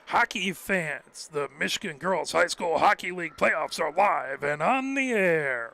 Hockey fans, the Michigan Girls High School Hockey League playoffs are live and on the air.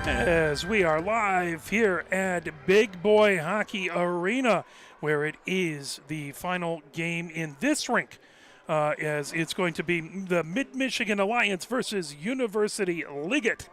As we are live here at Big Boy Hockey Arena, where it is the final game in this rink, as it's going to be the Mid-Michigan Alliance versus University Liggett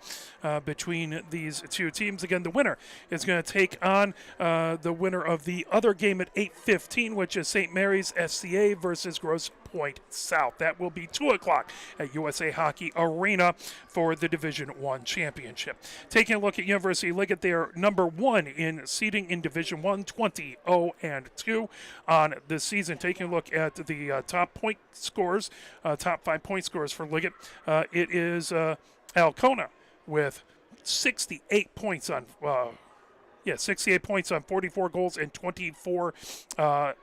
between these two teams. Again, the winner is going to take on the winner of the other game at 8:15, which is St. Mary's SCA versus Grosse Pointe South. That will be 2 o'clock at USA Hockey Arena for the Division I championship. Taking a look at University Liggett, they are number 1 in seeding in Division I, 20-0-2 on the season. Taking a look at the top point scores, top 5 point scores for Liggett, it is Alcona with 68 points on 68 points on 44 goals and 24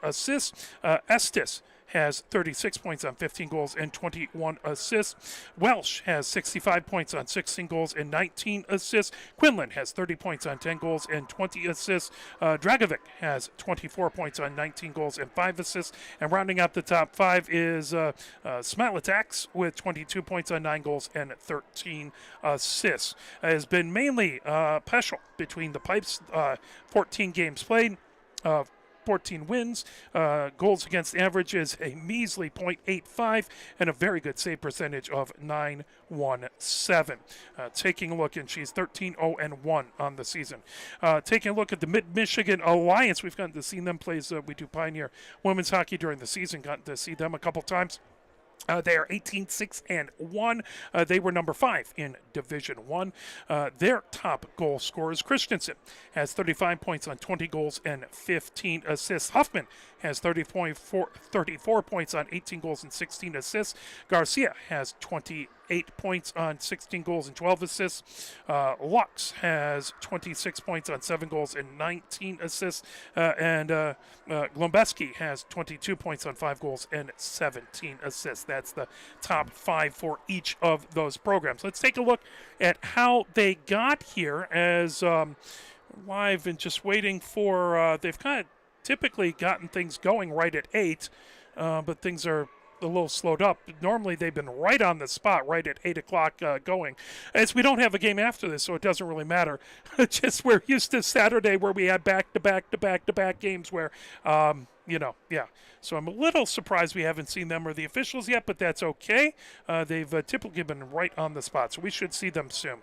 assists. Estes has 36 points on 15 goals and 21 assists. Welsh has 65 points on 16 goals and 19 assists. Quinlan has 30 points on 10 goals and 20 assists. Dragovic has 24 points on 19 goals and 5 assists. And rounding out the top 5 is Smitlatax with 22 points on 9 goals and 13 assists. It has been mainly Peschel between the pipes, 14 games played, 14 wins. Goals against average is a measly .85 and a very good save percentage of .917. Taking a look, and she's 13-0-1 on the season. Taking a look at the Mid-Michigan Alliance, we've gotten to see them play. We do Pioneer women's hockey during the season. Gotten to see them a couple times. They are 18-6-1. They were number 5 in Division I. Their top goal scorers, Christensen, has 35 points on 20 goals and 15 assists. Huffman has 34 points on 18 goals and 16 assists. Garcia has 28 points on 16 goals and 12 assists. Lux has 26 points on 7 goals and 19 assists. And Glombeski has 22 points on 5 goals and 17 assists. That's the top 5 for each of those programs. Let's take a look at how they got here as live and just waiting for, they've kind of typically gotten things going right at 8, but things are a little slowed up. Normally they've been right on the spot, right at 8 o'clock going. As we don't have a game after this, so it doesn't really matter. Just we're used to Saturday where we had back-to-back games where, So I'm a little surprised we haven't seen them or the officials yet, but that's okay. They've typically been right on the spot, so we should see them soon.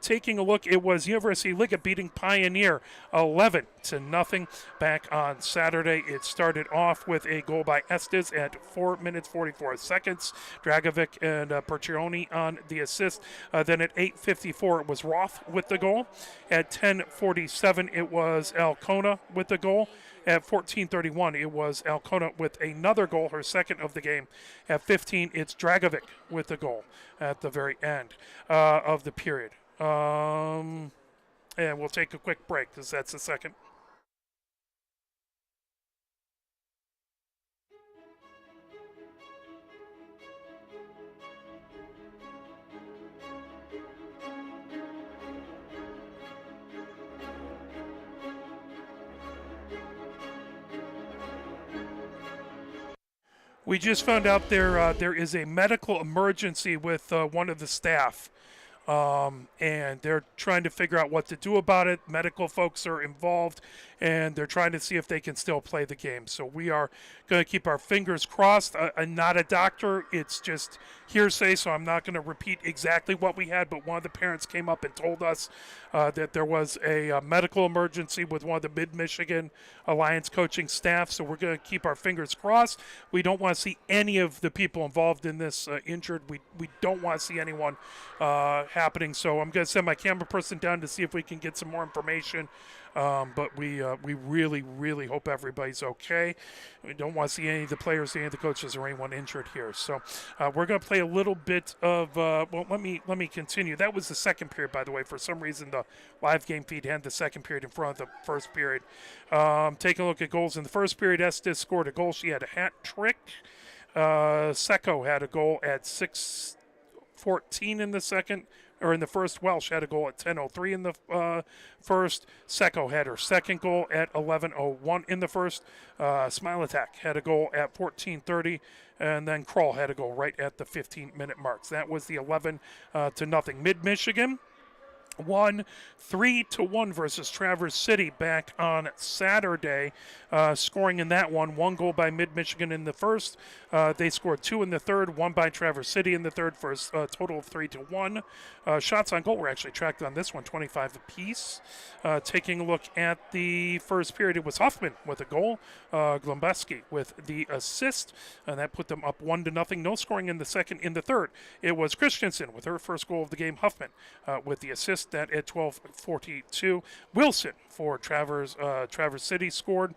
Taking a look, it was University Liggett beating Pioneer 11-0 back on Saturday. It started off with a goal by Estes at 4 minutes 44 seconds. Dragovic and Percioni on the assist. Then at 8:54, it was Roth with the goal. At 10:47, it was Alcona with the goal. At 14:31, it was Alcona with another goal, her second of the game. At 15, it's Dragovic with the goal at the very end of the period. And we'll take a quick break because that's the second. We just found out there is a medical emergency with one of the staff. And they're trying to figure out what to do about it. Medical folks are involved, and they're trying to see if they can still play the game. So we are going to keep our fingers crossed. I'm not a doctor. It's just hearsay, so I'm not going to repeat exactly what we had, but one of the parents came up and told us that there was a medical emergency with one of the Mid-Michigan Alliance coaching staff, so we're going to keep our fingers crossed. We don't want to see any of the people involved in this injured. We don't want to see anyone happening, so I'm going to send my camera person down to see if we can get some more information. But we really, really hope everybody's okay. We don't want to see any of the players, any of the coaches, or anyone injured here. So we're going to play a little bit of. Well, let me continue. That was the second period, by the way. For some reason, the live game feed had the second period in front of the first period. Taking a look at goals in the first period, Estes scored a goal. She had a hat trick. Secco had a goal at 6:14 in the second. Or in the first. Welsh had a goal at 10:03 in the first. Secco had her second goal at 11:01 in the first. Smile Attack had a goal at 14:30, and then Kroll had a goal right at the 15-minute marks. That was the 11-0. Mid-Michigan won 3-1 versus Traverse City back on Saturday, scoring in that one goal by Mid-Michigan in the first. They scored 2 in the third, 1 by Traverse City in the third for a total of 3-1. Shots on goal were actually tracked on this one, 25 apiece. Taking a look at the first period, it was Huffman with a goal, Glombeski with the assist, and that put them up 1-0. No scoring in the second. In the third, it was Christensen with her first goal of the game, Huffman with the assist. That at 12:42. Wilson for Traverse City scored.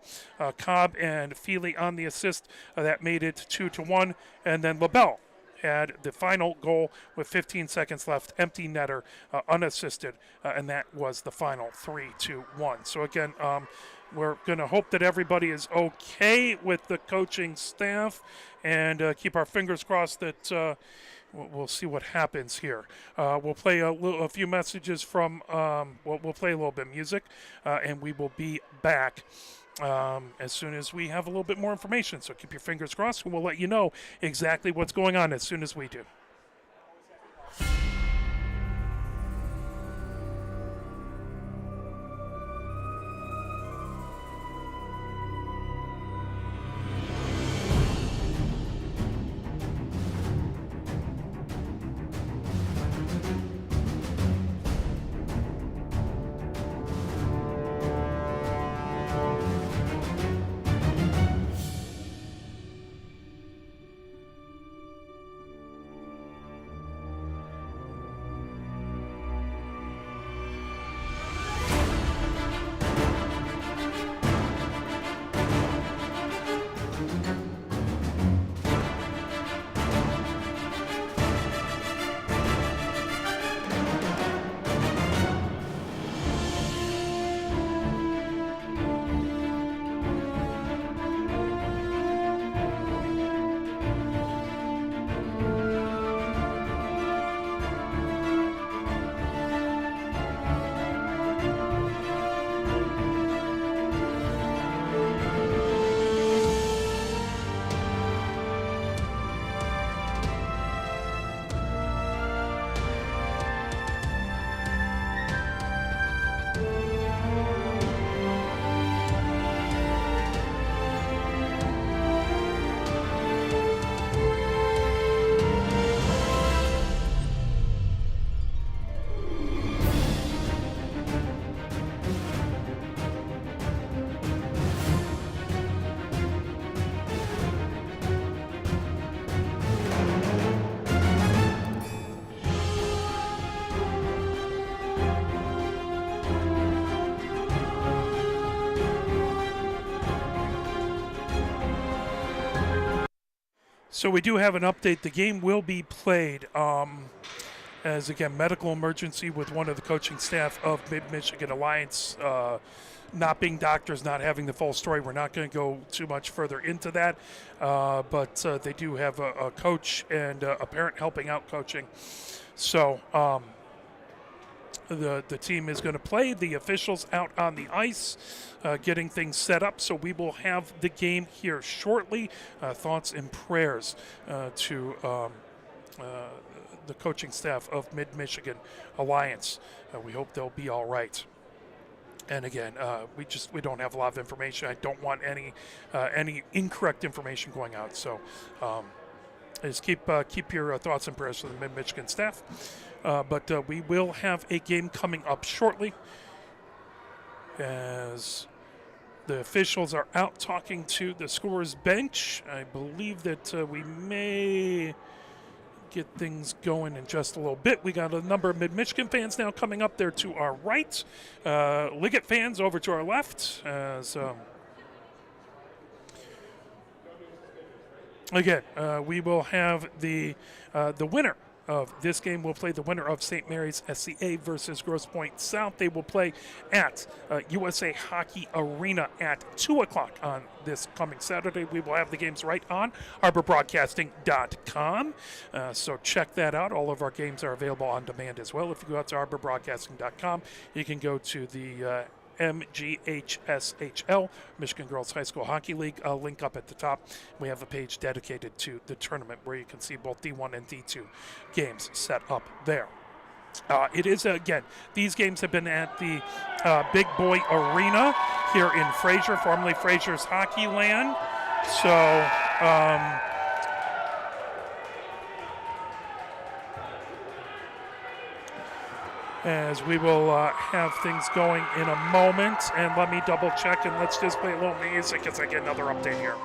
Cobb and Feely on the assist. That made it 2-1. And then LaBelle had the final goal with 15 seconds left, empty netter, unassisted, and that was the final 3-1. So again, we're going to hope that everybody is okay with the coaching staff and keep our fingers crossed that we'll see what happens here. We'll play a few messages from, we'll play a little bit of music, and we will be back as soon as we have a little bit more information. So keep your fingers crossed, and we'll let you know exactly what's going on as soon as we do. So we do have an update. The game will be played as, again, medical emergency with one of the coaching staff of Mid-Michigan Alliance. Not being doctors, not having the full story, we're not going to go too much further into that. But they do have a coach and a parent helping out coaching. So the team is going to play. The officials out on the ice, getting things set up. So we will have the game here shortly. Thoughts and prayers to the coaching staff of Mid-Michigan Alliance. We hope they'll be all right. And again, we don't have a lot of information. I don't want any incorrect information going out. So just keep your thoughts and prayers for the Mid-Michigan staff. But we will have a game coming up shortly as the officials are out talking to the scorer's bench. I believe that we may get things going in just a little bit. We got a number of Mid-Michigan fans now coming up there to our right. Liggett fans over to our left. As again, we will have the winner of this game will play the winner of St. Mary's SCA versus Grosse Pointe South. They will play at USA Hockey Arena at 2 o'clock on this coming Saturday. We will have the games right on arborbroadcasting.com. So check that out. All of our games are available on demand as well. If you go out to arborbroadcasting.com, you can go to the MGHSHL, Michigan Girls High School Hockey League, link up at the top. We have a page dedicated to the tournament where you can see both D1 and D2 games set up there. It is, again, these games have been at the Big Boy Arena here in Fraser, formerly Fraser's Hockey Land. So, as we will have things going in a moment. And let me double check and let's just play a little music as I get another update here.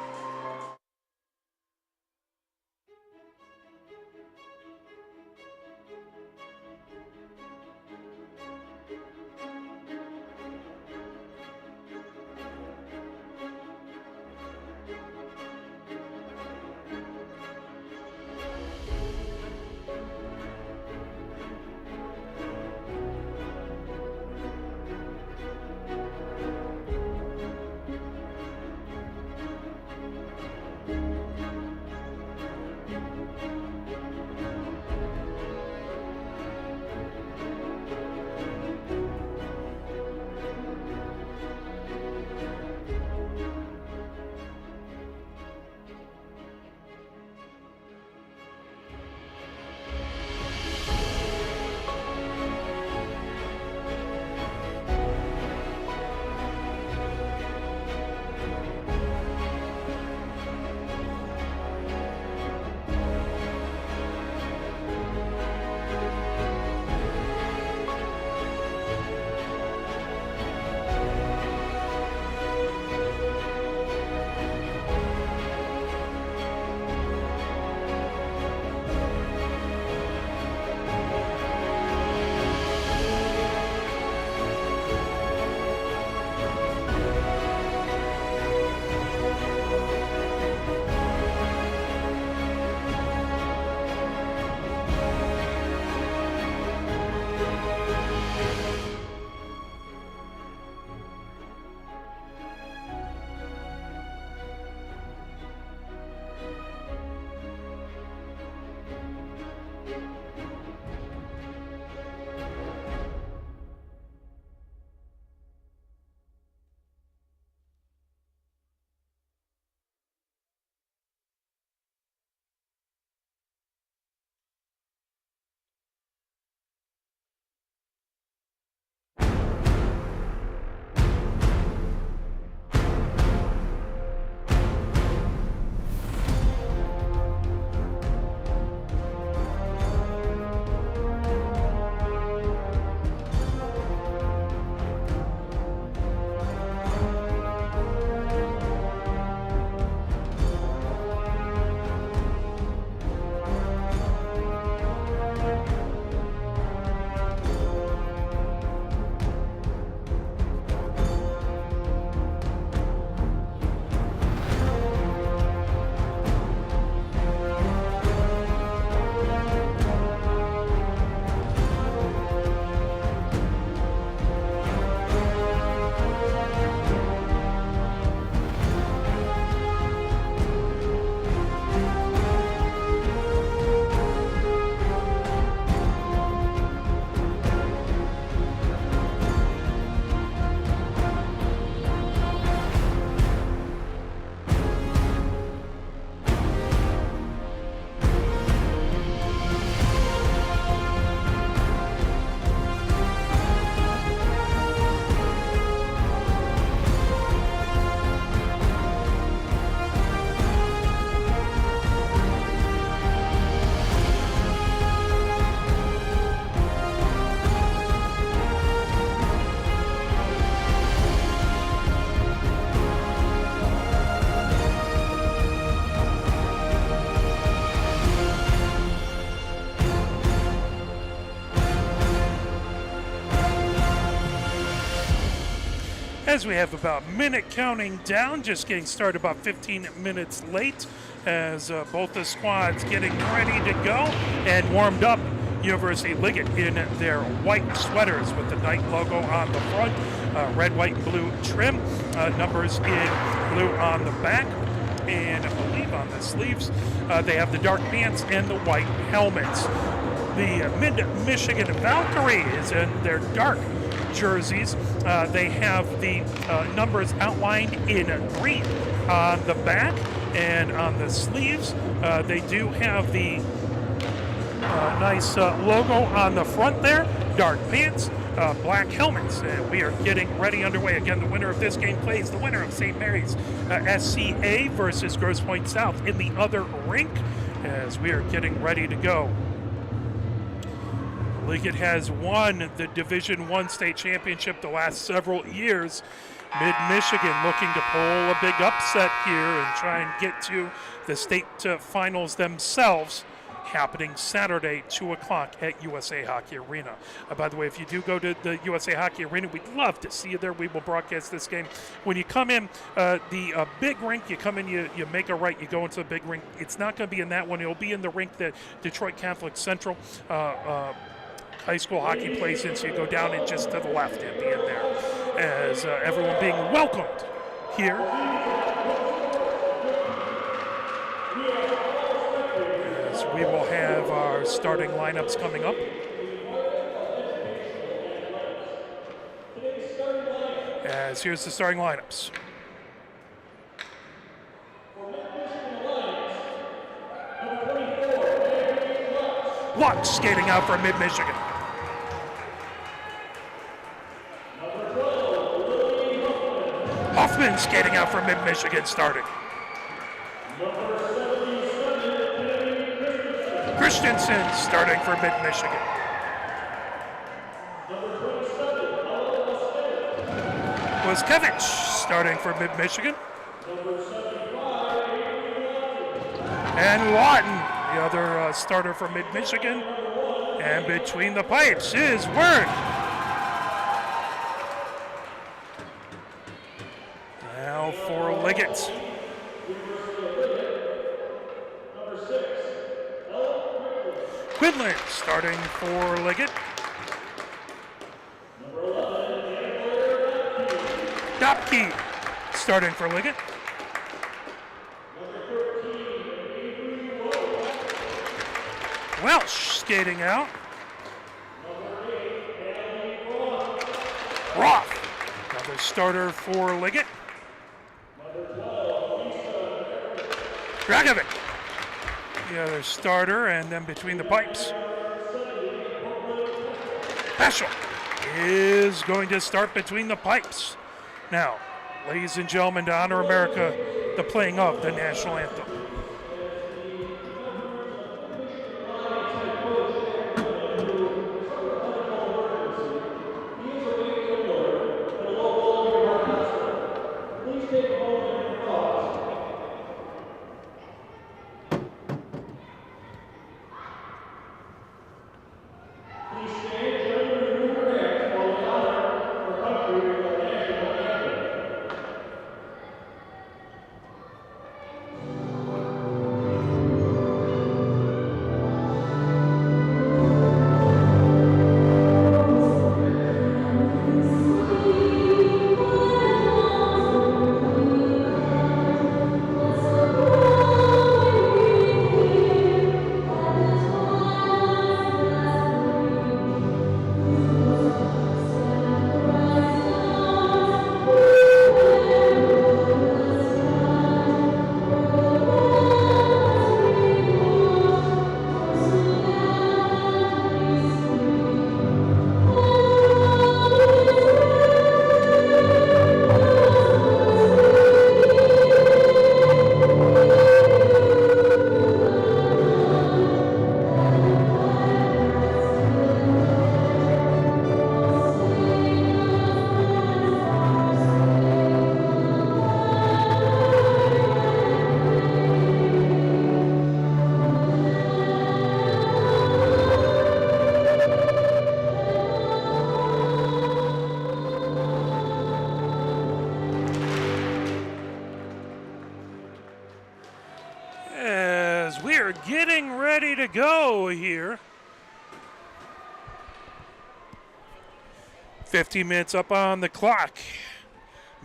as we have about a minute counting down, just getting started about 15 minutes late as both the squads getting ready to go and warmed up. University Liggett in their white sweaters with the Knight logo on the front, red, white, and blue trim, numbers in blue on the back, and I believe on the sleeves they have the dark pants and the white helmets. The Mid-Michigan Valkyries in their dark jerseys, they have the numbers outlined in green on the back, and on the sleeves they do have the nice logo on the front there, dark pants, black helmets. And we are getting ready underway. Again, the winner of this game plays the winner of St. Mary's SCA versus Grosse Pointe South in the other rink as we are getting ready to go. Liggett has won the Division I state championship the last several years. Mid-Michigan looking to pull a big upset here and try and get to the state finals themselves, happening Saturday, 2 o'clock at USA Hockey Arena. By the way, if you do go to the USA Hockey Arena, we'd love to see you there. We will broadcast this game. When you come in, the big rink, you come in, you make a right, you go into the big rink. It's not going to be in that one. It'll be in the rink that Detroit Catholic Central high school hockey plays in, so you go down and just to the left and be in there. As everyone being welcomed here. We will have our starting lineups coming up. As here's the starting lineups. Lutz skating out for Mid-Michigan. Hoffman skating out for Mid-Michigan starting. Christensen starting for Mid-Michigan. Waskevich starting for Mid-Michigan. And Lawton, the other starter for Mid-Michigan. And between the pipes is Word. Now for Liggett. Quinlan starting for Liggett. Dopke starting for Liggett. Welsh skating out. Roth, another starter for Liggett. Dragovic, the other starter, and then between the pipes, Peschel is going to start between the pipes. Now, ladies and gentlemen, to honor America, the playing of the national anthem. ready to go here. 15 minutes up on the clock.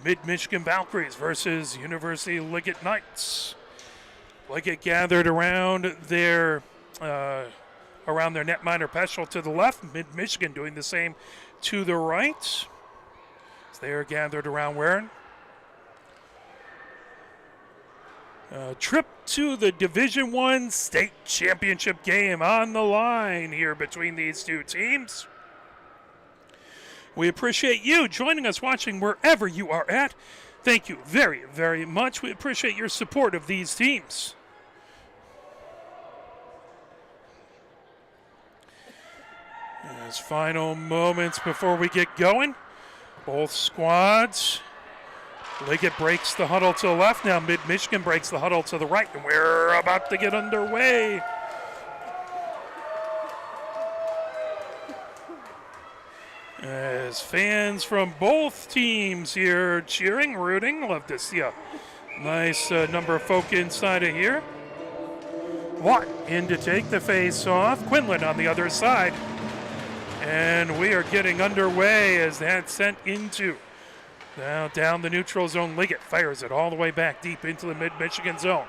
Mid-Michigan Valkyries versus University Liggett Knights. Liggett gathered around their netminder Peschel to the left. Mid-Michigan doing the same to the right. As they are gathered around Warren. Trip to the Division I state championship game on the line here between these two teams. We appreciate you joining us, watching wherever you are at. Thank you very, very much. We appreciate your support of these teams. As final moments before we get going, both squads. Liggett breaks the huddle to the left. Now Mid-Michigan breaks the huddle to the right, and we're about to get underway. As fans from both teams here cheering, rooting. Love to see a nice number of folk inside of here. Watt in to take the face off. Quinlan on the other side. And we are getting underway as that's sent into now down the neutral zone. Liggett fires it all the way back deep into the Mid-Michigan zone.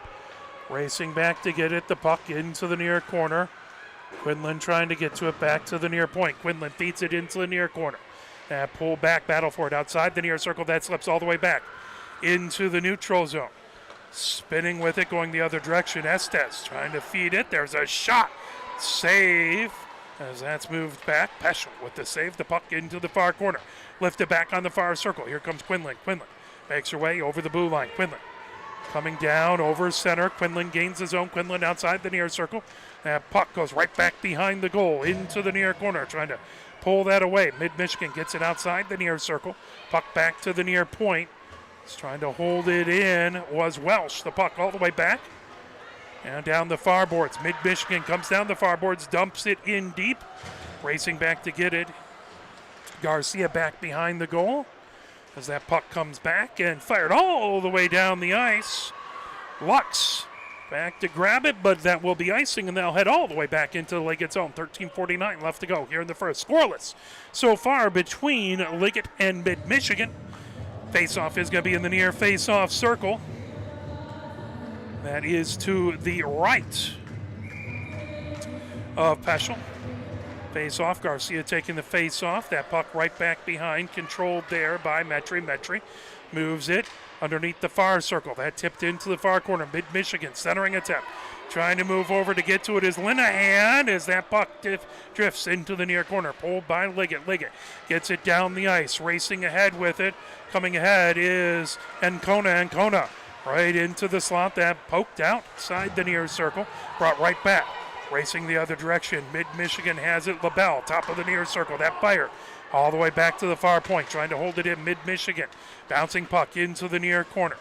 Racing back to get it, the puck into the near corner. Quinlan trying to get to it back to the near point. Quinlan feeds it into the near corner. That pull back battle for it outside the near circle. That slips all the way back into the neutral zone. Spinning with it, going the other direction. Estes trying to feed it. There's a shot. Save as that's moved back. Peschel with the save. The puck into the far corner. Lifted back on the far circle. Here comes Quinlan. Quinlan makes her way over the blue line. Quinlan coming down over center. Quinlan gains his own. Quinlan outside the near circle. That puck goes right back behind the goal into the near corner. Trying to pull that away. Mid-Michigan gets it outside the near circle. Puck back to the near point. He's trying to hold it in. Was Welsh. The puck all the way back. And down the far boards. Mid-Michigan comes down the far boards. Dumps it in deep. Racing back to get it. Garcia back behind the goal. As that puck comes back and fired all the way down the ice. Lux back to grab it, but that will be icing, and they'll head all the way back into the Liggett zone. 13:49 left to go here in the first. Scoreless so far between Liggett and Mid-Michigan. Face-off is going to be in the near face-off circle. That is to the right of Peschel. Face-off, Garcia taking the face-off. That puck right back behind, controlled there by Metri. Metri moves it underneath the far circle. That tipped into the far corner. Mid-Michigan centering attempt. Trying to move over to get to it is Linehan as that puck drifts into the near corner. Pulled by Liggett. Liggett gets it down the ice. Racing ahead with it. Coming ahead is Ancona. Ancona right into the slot. That poked outside the near circle. Brought right back. Racing the other direction. Mid-Michigan has it. LaBelle, top of the near circle. That fire all the way back to the far point. Trying to hold it in. Mid-Michigan. Bouncing puck into the near corner.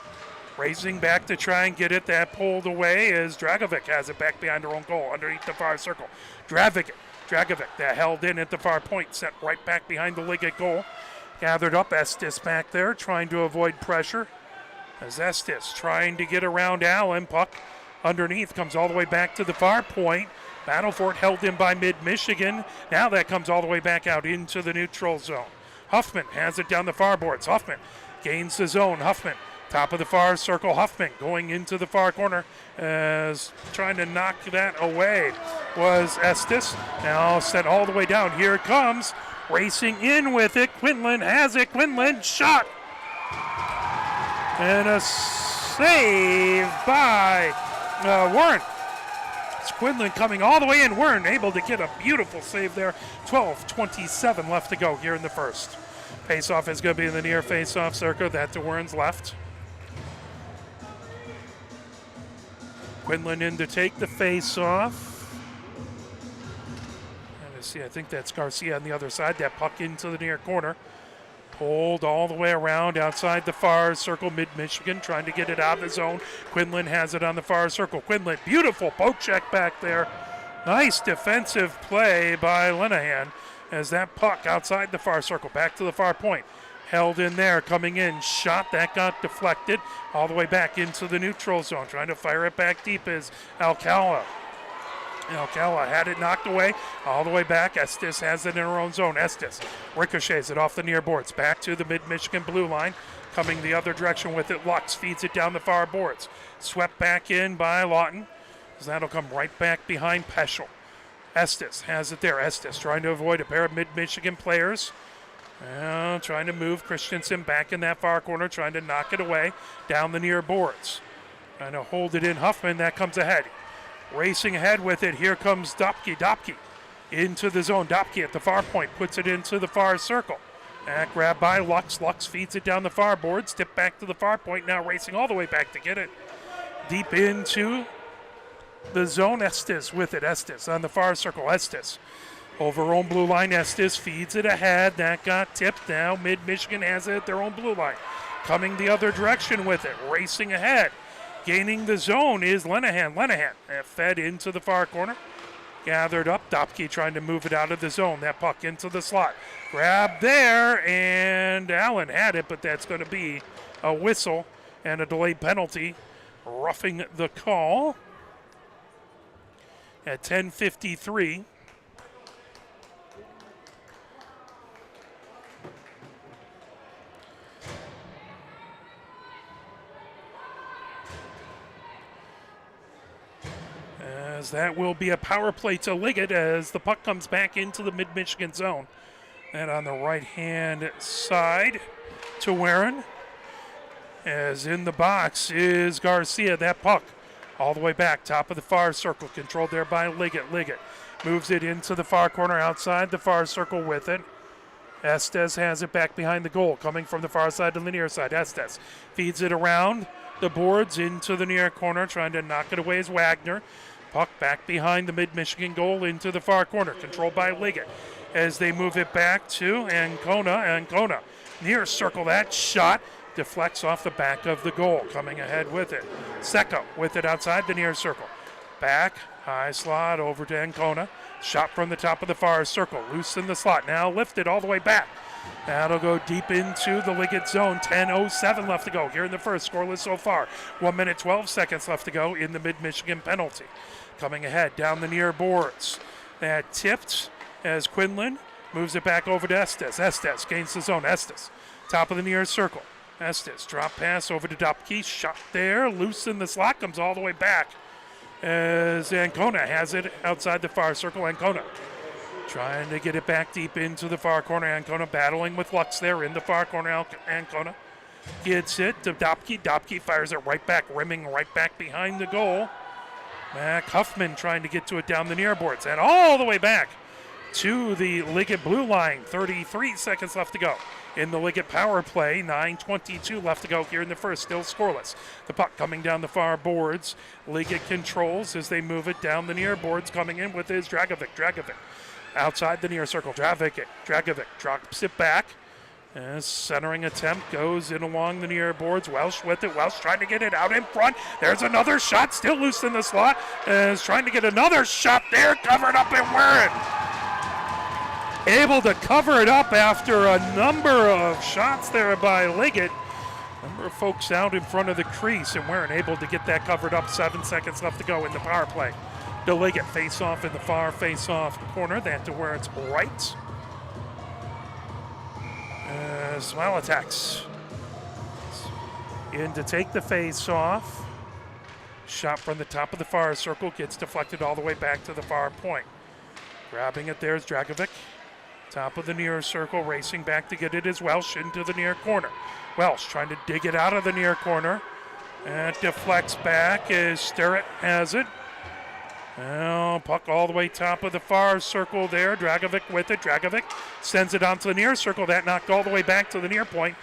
Racing back to try and get it. That pulled away as Dragovic has it back behind her own goal underneath the far circle. Dragovic, that held in at the far point. Sent right back behind the Liggett goal. Gathered up. Estes back there trying to avoid pressure. As Estes trying to get around Allen. Puck underneath comes all the way back to the far point. Battle for it held in by Mid-Michigan. Now that comes all the way back out into the neutral zone. Huffman has it down the far boards. Huffman gains the zone. Huffman, top of the far circle. Huffman going into the far corner as trying to knock that away was Estes. Now set all the way down. Here it comes. Racing in with it. Quinlan has it. Quinlan shot. And a save by Warren. It's Quinlan coming all the way in. Warren able to get a beautiful save there. 12:27 left to go here in the first. Face-off is going to be in the near face-off circle. That to Warren's left. Quinlan in to take the face-off. See, I think that's Garcia on the other side. That puck into the near corner. Pulled all the way around outside the far circle. Mid-Michigan trying to get it out of the zone. Quinlan has it on the far circle. Quinlan, beautiful poke check back there. Nice defensive play by Linehan as that puck outside the far circle. Back to the far point. Held in there, coming in. Shot, that got deflected. All the way back into the neutral zone. Trying to fire it back deep is Alcala. Alcala had it knocked away, all the way back. Estes has it in her own zone. Estes ricochets it off the near boards, back to the mid-Michigan blue line. Coming the other direction with it, Lux feeds it down the far boards. Swept back in by Lawton. That'll come right back behind Peschel. Estes has it there. Estes trying to avoid a pair of mid-Michigan players. Trying to move Christensen back in that far corner, trying to knock it away down the near boards. Trying to hold it in. Huffman, that comes ahead. Racing ahead with it. Here comes Dopke. Dopke into the zone. Dopke at the far point puts it into the far circle. That grab by Lux. Lux feeds it down the far boards. Tip back to the far point. Now racing all the way back to get it. Deep into the zone. Estes with it. Estes on the far circle. Estes over her own blue line. Estes feeds it ahead. That got tipped. Now mid-Michigan has it at their own blue line. Coming the other direction with it. Racing ahead. Gaining the zone is Lenahan. Lenahan fed into the far corner. Gathered up. Dopke trying to move it out of the zone. That puck into the slot. Grab there, and Allen had it, but that's going to be a whistle and a delayed penalty. Roughing the call at 10:53. As that will be a power play to Liggett as the puck comes back into the mid-Michigan zone. And on the right-hand side to Warren. As in the box is Garcia. That puck all the way back, top of the far circle, controlled there by Liggett. Liggett moves it into the far corner, outside the far circle with it. Estes has it back behind the goal, coming from the far side to the near side. Estes feeds it around the boards into the near corner, trying to knock it away as Wagner. Puck back behind the mid-Michigan goal into the far corner, controlled by Liggett. As they move it back to Ancona. Ancona near circle, that shot deflects off the back of the goal. Coming ahead with it. Secco with it outside the near circle. Back, high slot over to Ancona. Shot from the top of the far circle. Loose in the slot. Now lifted all the way back. That'll go deep into the Liggett zone. 10:07 left to go here in the first. Scoreless so far. 1 minute, 12 seconds left to go in the mid-Michigan penalty. Coming ahead down the near boards. That tipped as Quinlan moves it back over to Estes. Estes gains the zone. Estes, top of the near circle. Estes, drop pass over to Dopke. Shot there, loose in the slot, comes all the way back as Ancona has it outside the far circle. Ancona trying to get it back deep into the far corner. Ancona battling with Lux there in the far corner. Ancona gets it to Dopke. Dopke fires it right back, rimming right back behind the goal. Mac Huffman trying to get to it down the near boards and all the way back to the Liggett blue line. 33 seconds left to go in the Liggett power play. 9:22 left to go here in the first, still scoreless. The puck coming down the far boards. Liggett controls as they move it down the near boards. Coming in with his Dragovic. Dragovic outside the near circle. Dragovic drops it back. As centering attempt goes in along the near boards. Welsh with it. Welsh trying to get it out in front. There's another shot, still loose in the slot. Is trying to get another shot there, covered up and Warren. Able to cover it up after a number of shots there by Liggett. Number of folks out in front of the crease, and Warren able to get that covered up. 7 seconds left to go in the power play. The Liggett face off in the far face off corner. That to Warren's right. Smile attacks in to take the face off. Shot from the top of the far circle gets deflected all the way back to the far point. Grabbing it there is Dragovic. Top of the near circle, racing back to get it is Welsh into the near corner. Welsh trying to dig it out of the near corner. And deflects back as Sterrett has it. Now, puck all the way top of the far circle there. Dragovic with it. Dragovic sends it onto the near circle. That knocked all the way back to the near point.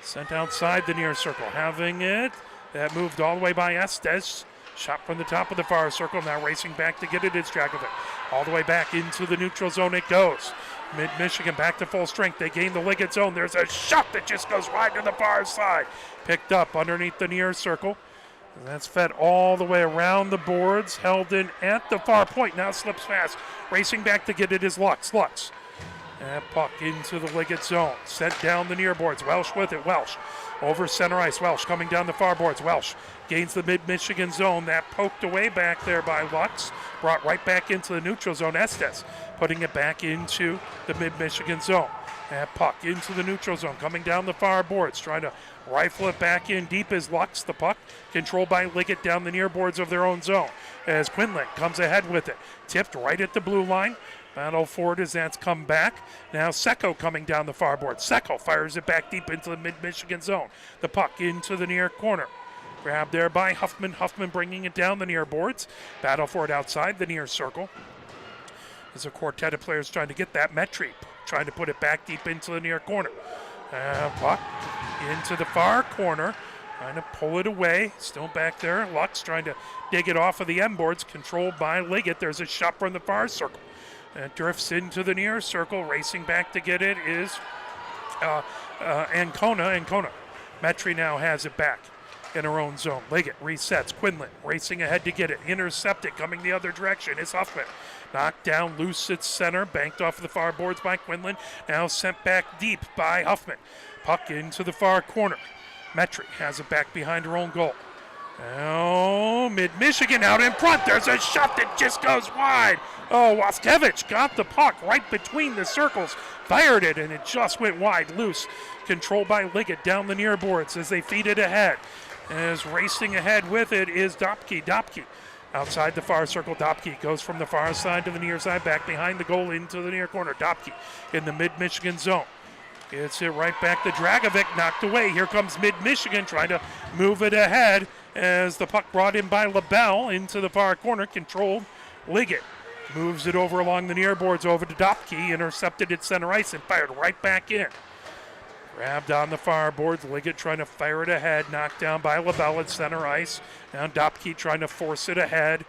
Sent outside the near circle. Having it. That moved all the way by Estes. Shot from the top of the far circle. Now racing back to get it is Dragovic. All the way back into the neutral zone it goes. Mid-Michigan back to full strength. They gain the Liggett zone. There's a shot that just goes wide to the far side. Picked up underneath the near circle. And that's fed all the way around the boards, held in at the far point. Now slips fast. Racing back to get it is Lux. Lux That puck into the Liggett zone. Sent down the near boards. Welsh with it. Welsh over center ice. Welsh coming down the far boards. Welsh gains the mid-Michigan zone. That poked away back there by Lux. Brought right back into the neutral zone. Estes putting it back into the mid-Michigan zone. That puck into the neutral zone. Coming down the far boards. Trying to rifle it back in deep is Lux. The puck controlled by Liggett down the near boards of their own zone. As Quinlan comes ahead with it. Tipped right at the blue line. Battle for it as that's come back. Now Secco coming down the far board. Secco fires it back deep into the mid-Michigan zone. The puck into the near corner. Grabbed there by Huffman. Huffman bringing it down the near boards. Battle for it outside the near circle. There's a quartet of players trying to get that. Metri trying to put it back deep into the near corner. Puck into the far corner. Trying to pull it away. Still back there. Lux trying to dig it off of the end boards. Controlled by Liggett. There's a shot from the far circle. It drifts into the near circle. Racing back to get it is Ancona. Metri now has it back in her own zone. Liggett resets. Quinlan racing ahead to get it. Intercepted. Coming the other direction is Huffman. Knocked down loose at center. Banked off the far boards by Quinlan. Now sent back deep by Huffman. Puck into the far corner. Metri has it back behind her own goal. Now mid-Michigan out in front. There's a shot that just goes wide. Oh, Waskevich got the puck right between the circles. Fired it, and it just went wide, loose. Controlled by Liggett down the near boards as they feed it ahead. As racing ahead with it is Dopke. Dopke outside the far circle. Dopke goes from the far side to the near side, back behind the goal into the near corner. Dopke in the mid-Michigan zone. Gets it right back to Dragovic, knocked away. Here comes mid-Michigan trying to move it ahead as the puck brought in by LaBelle into the far corner. Controlled. Liggett moves it over along the near boards over to Dopke, intercepted at center ice and fired right back in. Grabbed on the far boards. Liggett trying to fire it ahead, knocked down by LaBelle at center ice. Now Dopke trying to force it ahead.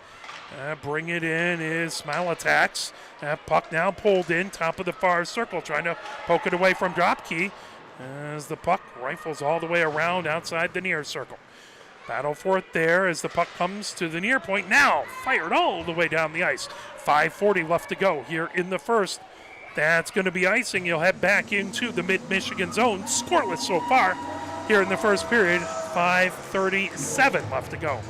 Bring it in is Smile attacks. Puck now pulled in, top of the far circle, trying to poke it away from Dopke as the puck rifles all the way around outside the near circle. Battle for it there as the puck comes to the near point. Now fired all the way down the ice. 5:40 left to go here in the first. That's going to be icing. You'll head back into the mid-Michigan zone. Scoreless so far here in the first period. 5:37 left to go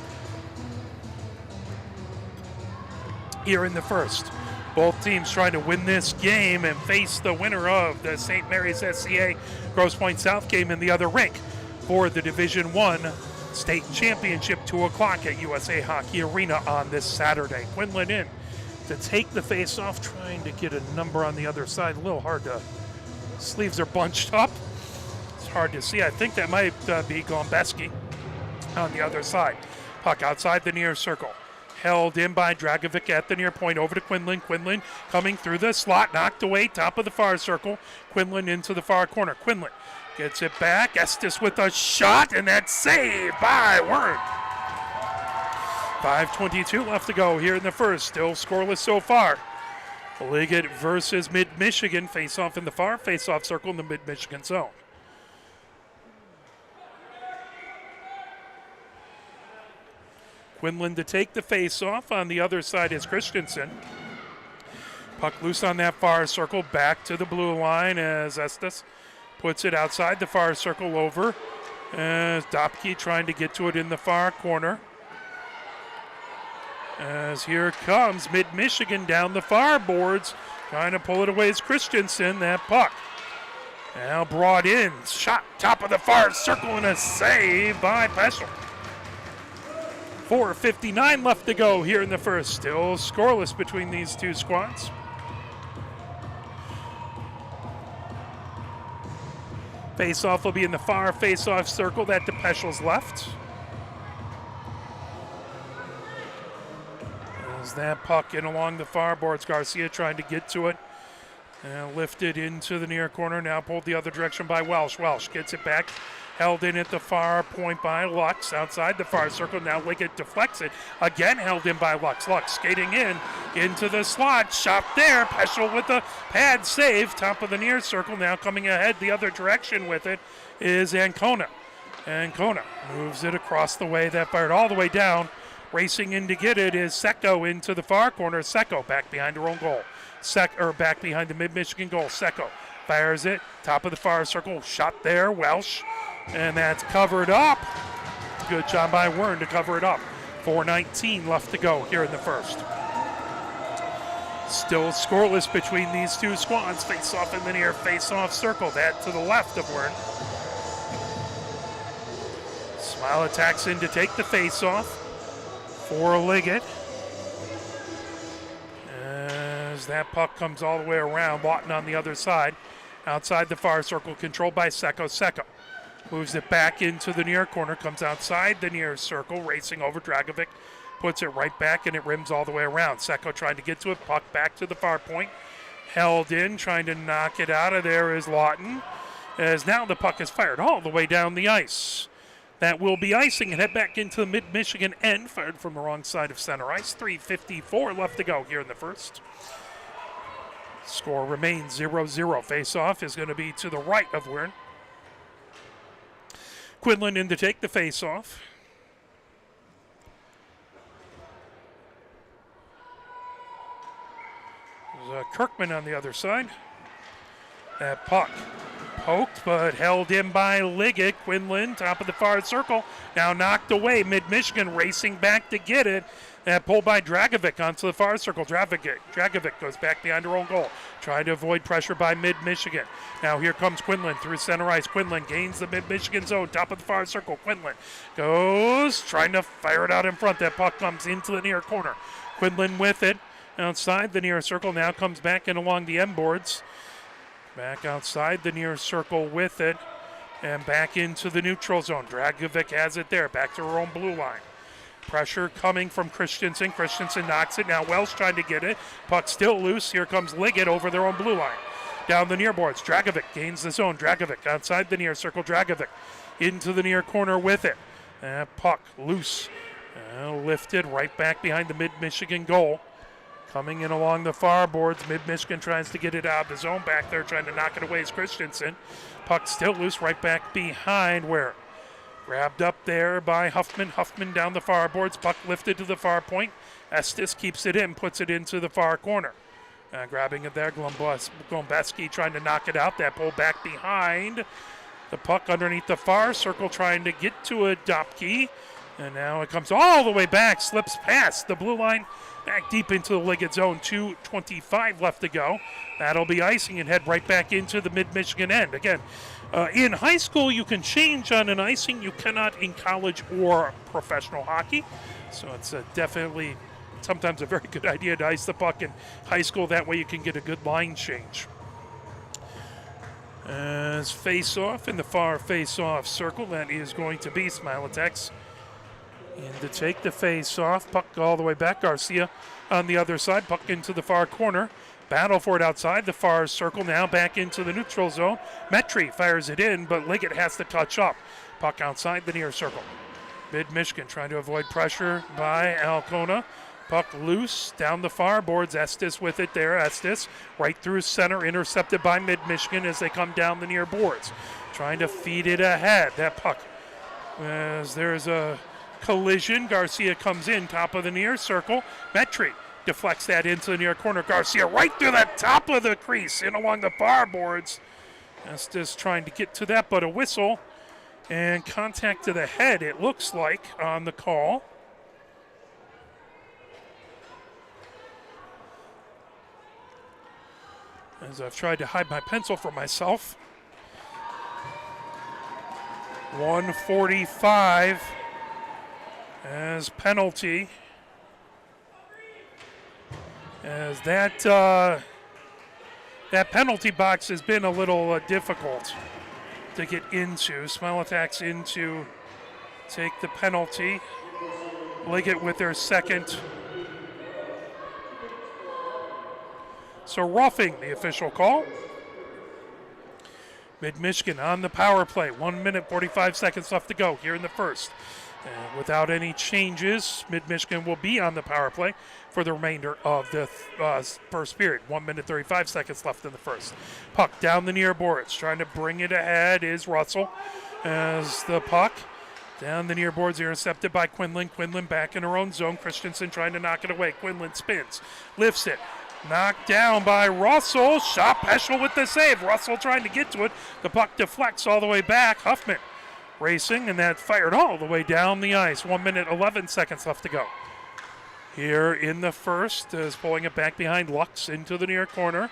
here in the first. Both teams trying to win this game and face the winner of the St. Mary's SCA Grosse Pointe South game in the other rink for the Division I State Championship, 2 o'clock at USA Hockey Arena on this Saturday. Quinlan in to take the face-off, trying to get a number on the other side. A little hard to, sleeves are bunched up. It's hard to see. I think that might be Gombeski on the other side. Puck outside the near circle. Held in by Dragovic at the near point, over to Quinlan. Quinlan coming through the slot, knocked away, top of the far circle. Quinlan into the far corner. Quinlan gets it back. Estes with a shot, and that's saved by Wern. 5:22 left to go here in the first. Still scoreless so far. Liggett versus mid-Michigan. Face-off in the far face-off circle in the mid-Michigan zone. Quinlan to take the face-off. On the other side is Christensen. Puck loose on that far circle. Back to the blue line as Estes puts it outside the far circle over. As Dopke trying to get to it in the far corner. As here comes mid-Michigan down the far boards. Trying to pull it away is Christensen. That puck now brought in. Shot top of the far circle and a save by Peschel. 4:59 left to go here in the first. Still scoreless between these two squads. Face-off will be in the far face-off circle. That to Peschel's left. As that puck in along the far boards. Garcia trying to get to it. And lifted into the near corner. Now pulled the other direction by Welsh. Welsh gets it back. Held in at the far point by Lux. Outside the far circle. Now Liggett deflects it. Again held in by Lux. Lux skating in into the slot. Shot there. Peschel with the pad save. Top of the near circle. Now coming ahead the other direction with it is Ancona. Ancona moves it across the way. That fired all the way down. Racing in to get it is Secco into the far corner. Secco back behind her own goal. back behind the Mid-Michigan goal. Secco fires it, top of the far circle, shot there, Welsh, and that's covered up. Good job by Wern to cover it up. 4:19 left to go here in the first. Still scoreless between these two squads. Face off in the near face-off circle. That to the left of Wern. Smile attacks in to take the face-off for Liggett. As that puck comes all the way around, Lawton on the other side. Outside the far circle, controlled by Secco. Secco moves it back into the near corner, comes outside the near circle, racing over Dragovic, puts it right back, and it rims all the way around. Secco trying to get to it, puck back to the far point. Held in, trying to knock it out of there is Lawton, as now the puck is fired all the way down the ice. That will be icing and head back into the Mid-Michigan end, fired from the wrong side of center ice. 3:54 left to go here in the first. Score remains 0-0. Face-off is going to be to the right of Wern. Quinlan in to take the face-off. There's Kirkman on the other side. That puck poked, but held in by Liggett. Quinlan, top of the far circle, now knocked away. Mid-Michigan racing back to get it. That pulled by Dragovic onto the far circle. Dragovic goes back behind her own goal, trying to avoid pressure by Mid-Michigan. Now here comes Quinlan through center ice. Quinlan gains the Mid-Michigan zone, top of the far circle. Quinlan goes, trying to fire it out in front. That puck comes into the near corner. Quinlan with it outside the near circle, now comes back in along the end boards. Back outside the near circle with it, and back into the neutral zone. Dragovic has it there, back to her own blue line. Pressure coming from Christensen. Christensen knocks it. Now Welsh trying to get it. Puck still loose. Here comes Liggett over their own blue line. Down the near boards. Dragovic gains the zone. Dragovic outside the near circle. Dragovic into the near corner with it. Puck loose. Lifted right back behind the Mid-Michigan goal. Coming in along the far boards. Mid-Michigan tries to get it out of the zone back there. Trying to knock it away is Christensen. Puck still loose right back behind where grabbed up there by Huffman. Huffman down the far boards. Puck lifted to the far point. Estes keeps it in, puts it into the far corner. Grabbing it there. Glombeski trying to knock it out. That pull back behind. The puck underneath the far circle trying to get to a Dopke. And now it comes all the way back. Slips past the blue line. Back deep into the Liggett zone. 2:25 left to go. That'll be icing and head right back into the Mid-Michigan end. Again, in high school, you can change on an icing. You cannot in college or professional hockey. So it's definitely sometimes a very good idea to ice the puck in high school. That way you can get a good line change. As face-off in the far face-off circle, that is going to be Smiletex. And to take the face-off, puck all the way back. Garcia on the other side, puck into the far corner. Battle for it outside the far circle, now back into the neutral zone. Metri fires it in, but Liggett has to touch up. Puck outside the near circle. Mid-Michigan trying to avoid pressure by Alcona. Puck loose down the far boards. Estes with it there. Estes right through center, intercepted by Mid-Michigan as they come down the near boards. Trying to feed it ahead. That puck, as there's a collision. Garcia comes in, top of the near circle. Metri deflects that into the near corner. Garcia right through the top of the crease in along the far boards. Estes trying to get to that, but a whistle and contact to the head, it looks like, on the call. As I've tried to hide my pencil from myself. 1:45 as penalty. As that penalty box has been a little difficult to get into. Smile attacks in to take the penalty. Liggett with their second. So roughing the official call. Mid-Michigan on the power play. 1 minute, 45 seconds left to go here in the first. And without any changes, Mid-Michigan will be on the power play for the remainder of the first period. 1 minute, 35 seconds left in the first. Puck down the near boards. Trying to bring it ahead is Russell. As the puck down the near boards, intercepted by Quinlan. Quinlan back in her own zone. Christensen trying to knock it away. Quinlan spins, lifts it. Knocked down by Russell. SHL with the save. Russell trying to get to it. The puck deflects all the way back. Huffman racing, and that fired all the way down the ice. 1 minute, 11 seconds left to go. Here in the first is pulling it back behind Lux into the near corner.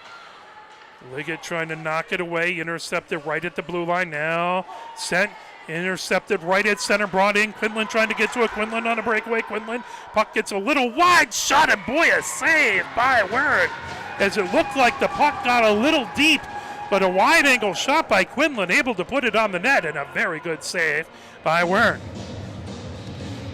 Liggett trying to knock it away. Intercepted right at the blue line. Now sent. Intercepted right at center, brought in. Quinlan trying to get to it. Quinlan on a breakaway. Quinlan, puck gets a little wide shot, and boy, a save by Wern. As it looked like the puck got a little deep, but a wide angle shot by Quinlan, able to put it on the net, and a very good save by Wern.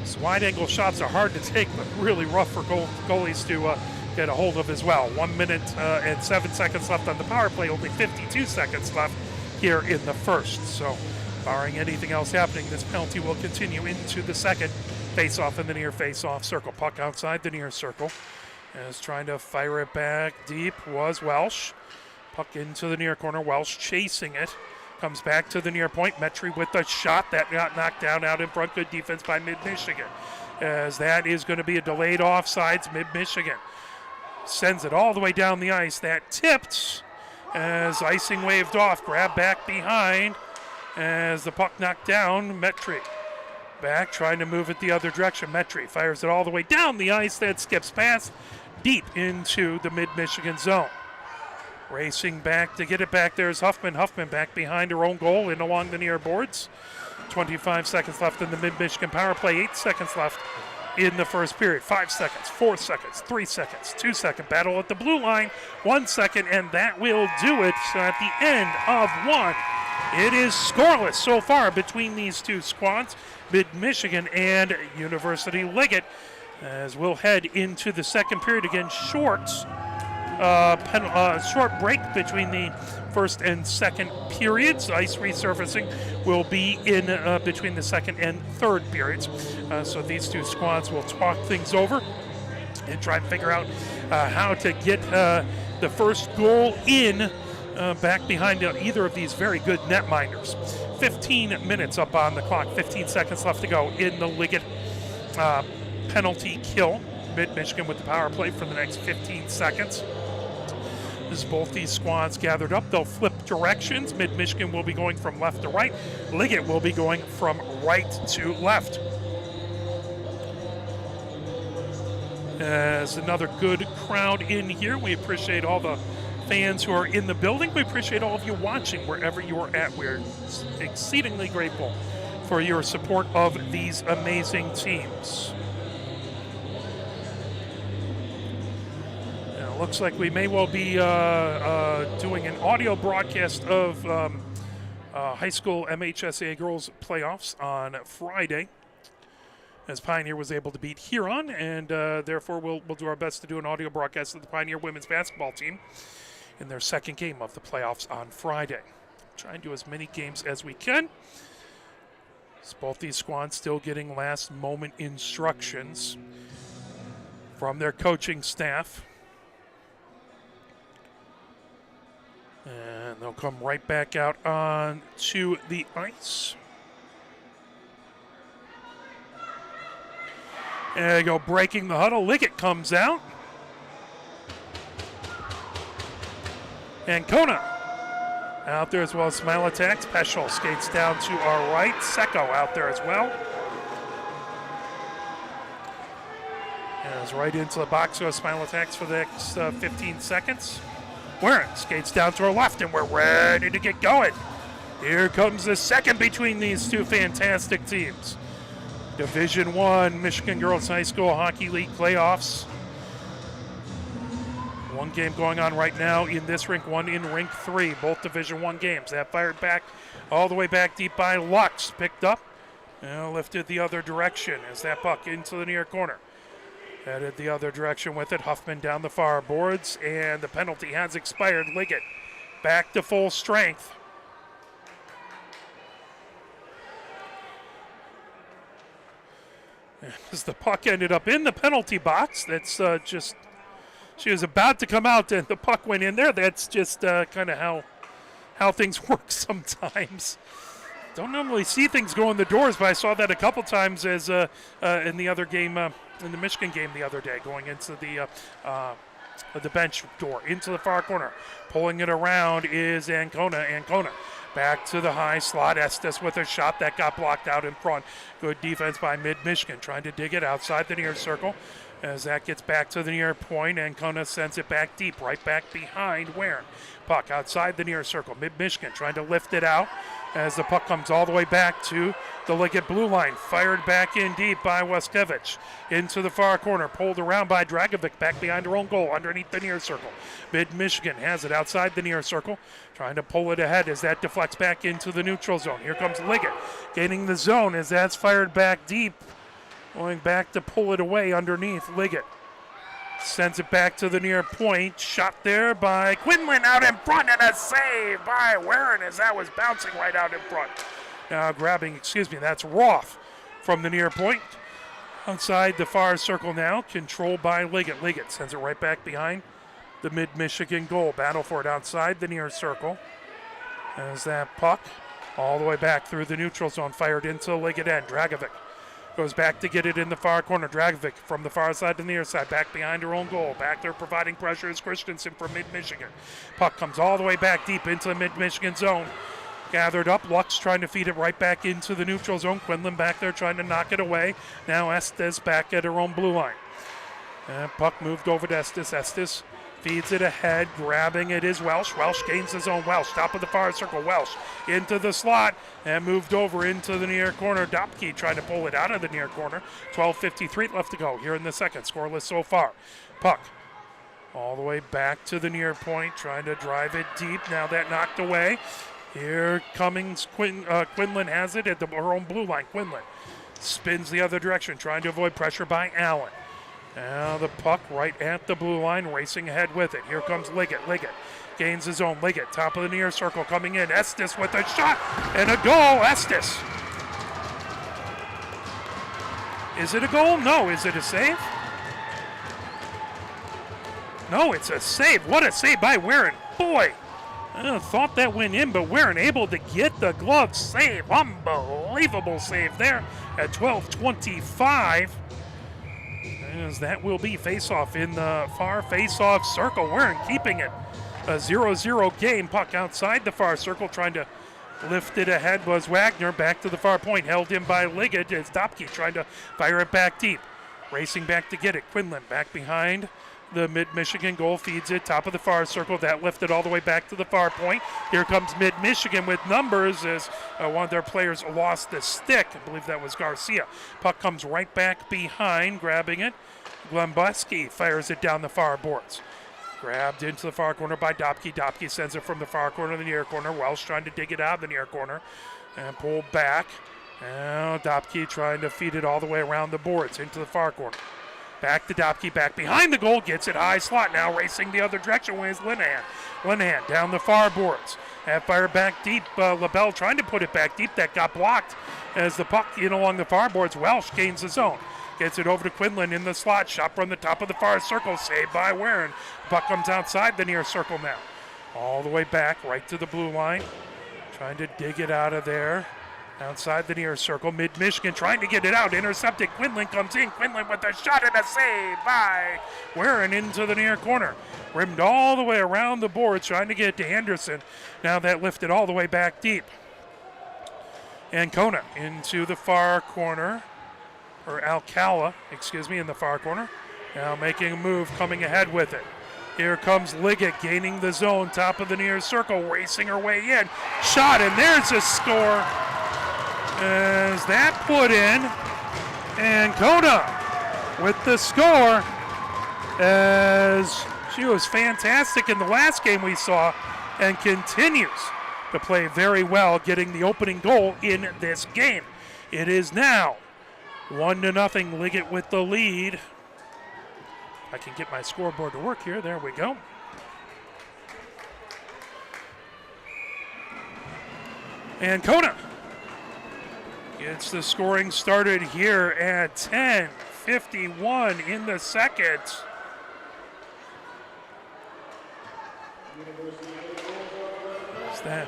So wide angle shots are hard to take, but really rough for goalies to get a hold of as well. 1 minute and 7 seconds left on the power play, only 52 seconds left here in the first. So barring anything else happening, this penalty will continue into the second. Face-off in the near face-off circle. Puck outside the near circle. As trying to fire it back deep was Welsh. Puck into the near corner. Welsh chasing it. Comes back to the near point. Metry with the shot that got knocked down out in front. Good defense by Mid-Michigan. As that is going to be a delayed offsides. Mid-Michigan sends it all the way down the ice. That tipped as icing waved off. Grab back behind. As the puck knocked down, Metry back, trying to move it the other direction. Metry fires it all the way down the ice, then skips past, deep into the Mid-Michigan zone. Racing back to get it back there is Huffman. Huffman back behind her own goal and along the near boards. 25 seconds left in the Mid-Michigan power play, 8 seconds left in the first period. 5 seconds, 4 seconds, 3 seconds, 2 second battle at the blue line, 1 second, and that will do it at the end of one. It is scoreless so far between these two squads, Mid-Michigan and University Liggett, as we'll head into the second period. Again, short break between the first and second periods. Ice resurfacing will be in between the second and third periods. So these two squads will talk things over and try and figure out how to get the first goal in back behind either of these very good netminders. 15 minutes up on the clock, 15 seconds left to go in the Liggett penalty kill. Mid-Michigan with the power play for the next 15 seconds. As both these squads gathered up, they'll flip directions. Mid-Michigan will be going from left to right. Liggett will be going from right to left. As another good crowd in here. We appreciate all the fans who are in the building. We appreciate all of you watching wherever you are at. We're exceedingly grateful for your support of these amazing teams. Now, looks like we may well be doing an audio broadcast of high school MHSAA girls playoffs on Friday, as Pioneer was able to beat Huron, and therefore we'll do our best to do an audio broadcast of the Pioneer women's basketball team in their second game of the playoffs on Friday. Try and do as many games as we can. As both these squads still getting last moment instructions from their coaching staff. And they'll come right back out on to the ice. There you go, breaking the huddle. Liggett comes out. And Kona out there as well as Smile attacks. Peschel skates down to our right. Secco out there as well. As right into the box goes Smile attacks for the next 15 seconds. Warren skates down to our left, and we're ready to get going. Here comes the second between these two fantastic teams. Division I Michigan Girls High School Hockey League playoffs. One game going on right now in this rink, one in rink 3, both Division I games. That fired back all the way back deep by Lux. Picked up and lifted the other direction as that puck into the near corner. Headed the other direction with it. Huffman down the far boards, and the penalty has expired. Liggett back to full strength. As the puck ended up in the penalty box, that's just, she was about to come out and the puck went in there. That's just kind of how things work sometimes. Don't normally see things go in the doors, but I saw that a couple times as in the other game, in the Michigan game the other day, going into the of the bench door into the far corner. Pulling it around is Ancona. Ancona back to the high slot. Estes with a shot that got blocked out in front. Good defense by Mid-Michigan, trying to dig it outside the near circle. As that gets back to the near point, Ancona sends it back deep, right back behind Warren. Puck outside the near circle. Mid-Michigan trying to lift it out as the puck comes all the way back to the Liggett blue line. Fired back in deep by Waskevich. Into the far corner, pulled around by Dragovic, back behind her own goal, underneath the near circle. Mid-Michigan has it outside the near circle, trying to pull it ahead as that deflects back into the neutral zone. Here comes Liggett, gaining the zone as that's fired back deep. Going back to pull it away underneath Liggett. Sends it back to the near point. Shot there by Quinlan out in front, and a save by Warren as that was bouncing right out in front. Now that's Roth from the near point. Outside the far circle now, controlled by Liggett. Liggett sends it right back behind the Mid-Michigan goal. Battle for it outside the near circle. As that puck all the way back through the neutral zone, fired into Liggett end. Dragovic goes back to get it in the far corner. Dragovic from the far side to the near side, back behind her own goal. Back there providing pressure is Christensen from Mid-Michigan. Puck comes all the way back deep into the Mid-Michigan zone. Gathered up, Lux trying to feed it right back into the neutral zone. Quinlan back there trying to knock it away. Now Estes back at her own blue line. And puck moved over to Estes. Estes feeds it ahead, grabbing it is Welsh. Welsh gains his own. Welsh, top of the far circle. Welsh into the slot and moved over into the near corner. Dopke trying to pull it out of the near corner. 12:53 left to go here in the second. Scoreless so far. Puck all the way back to the near point, trying to drive it deep. Now that knocked away. Here Cummings, Quinlan has it at her own blue line. Quinlan spins the other direction, trying to avoid pressure by Allen. Now the puck right at the blue line, racing ahead with it. Here comes Liggett. Liggett gains his own. Liggett, top of the near circle, coming in. Estes with a shot and a goal. Estes. Is it a goal? No. Is it a save? No, it's a save. What a save by Warren. Boy, I thought that went in, but Warren able to get the glove save. Unbelievable save there at 12:25. As that will be face-off in the far face-off circle. Warren keeping it a 0-0 game. Puck outside the far circle, trying to lift it ahead was Wagner. Back to the far point, held in by Liggett as Dopke trying to fire it back deep. Racing back to get it. Quinlan back behind the Mid-Michigan goal, feeds it top of the far circle. That lifted all the way back to the far point. Here comes Mid-Michigan with numbers as one of their players lost the stick. I believe that was Garcia. Puck comes right back behind, grabbing it. Glembuski fires it down the far boards. Grabbed into the far corner by Dopke. Dopke sends it from the far corner to the near corner. Welsh trying to dig it out of the near corner and pulled back. Now Dopke trying to feed it all the way around the boards into the far corner. Back to Dopke, back behind the goal, gets it high slot. Now racing the other direction is Linehan. Linehan down the far boards. That fire back deep. LaBelle trying to put it back deep. That got blocked as the puck in along the far boards. Welsh gains the zone. Gets it over to Quinlan in the slot. Shot from the top of the far circle. Saved by Warren. Puck comes outside the near circle now. All the way back, right to the blue line. Trying to dig it out of there. Outside the near circle, Mid-Michigan trying to get it out. Intercepted. Quinlan comes in. Quinlan with a shot and a save by Warren into the near corner. Rimmed all the way around the boards, trying to get it to Anderson. Now that lifted all the way back deep. Ancona into the far corner. Or Alcala, in the far corner. Now making a move, coming ahead with it. Here comes Liggett gaining the zone, top of the near circle, racing her way in. Shot, and there's a score. As that put in, Ancona with the score, as she was fantastic in the last game we saw and continues to play very well, getting the opening goal in this game. It is now 1-0, Liggett with the lead. I can get my scoreboard to work here. There we go. Ancona gets the scoring started here at 10:51 in the second. What's that?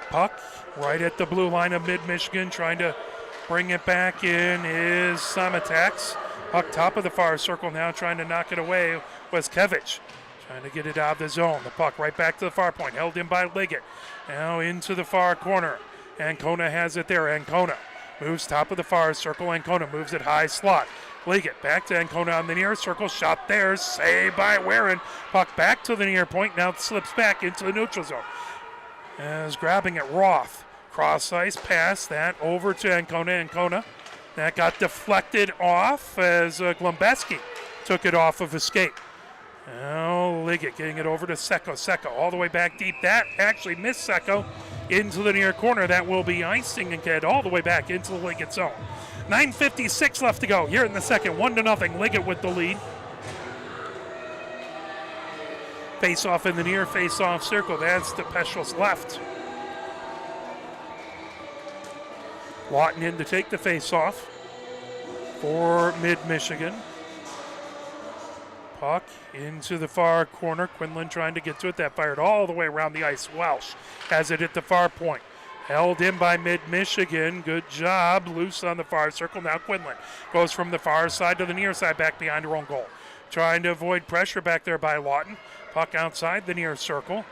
Puck right at the blue line of Mid-Michigan, trying to bring it back in is Samatex. Puck top of the far circle now, trying to knock it away. Weskevich trying to get it out of the zone. The puck right back to the far point, held in by Liggett. Now into the far corner. Ancona has it there. Ancona moves top of the far circle. Ancona moves it high slot. Liggett back to Ancona on the near circle. Shot there. Saved by Warren. Puck back to the near point. Now slips back into the neutral zone. As grabbing it, Roth. Cross ice pass. That over to Ancona. Ancona. That got deflected off as Glumbeski took it off of escape. Now Liggett getting it over to Secco. Secco all the way back deep. That actually missed Secco into the near corner. That will be icing and get all the way back into the Liggett zone. 9:56 left to go here in the second. 1-0. Liggett with the lead. Face off in the near face off circle. That's to Peschel's left. Lawton in to take the face off for Mid-Michigan. Puck into the far corner. Quinlan trying to get to it. That fired all the way around the ice. Welsh has it at the far point. Held in by Mid-Michigan. Good job. Loose on the far circle. Now Quinlan goes from the far side to the near side, back behind her own goal. Trying to avoid pressure back there by Lawton. Puck outside the near circle.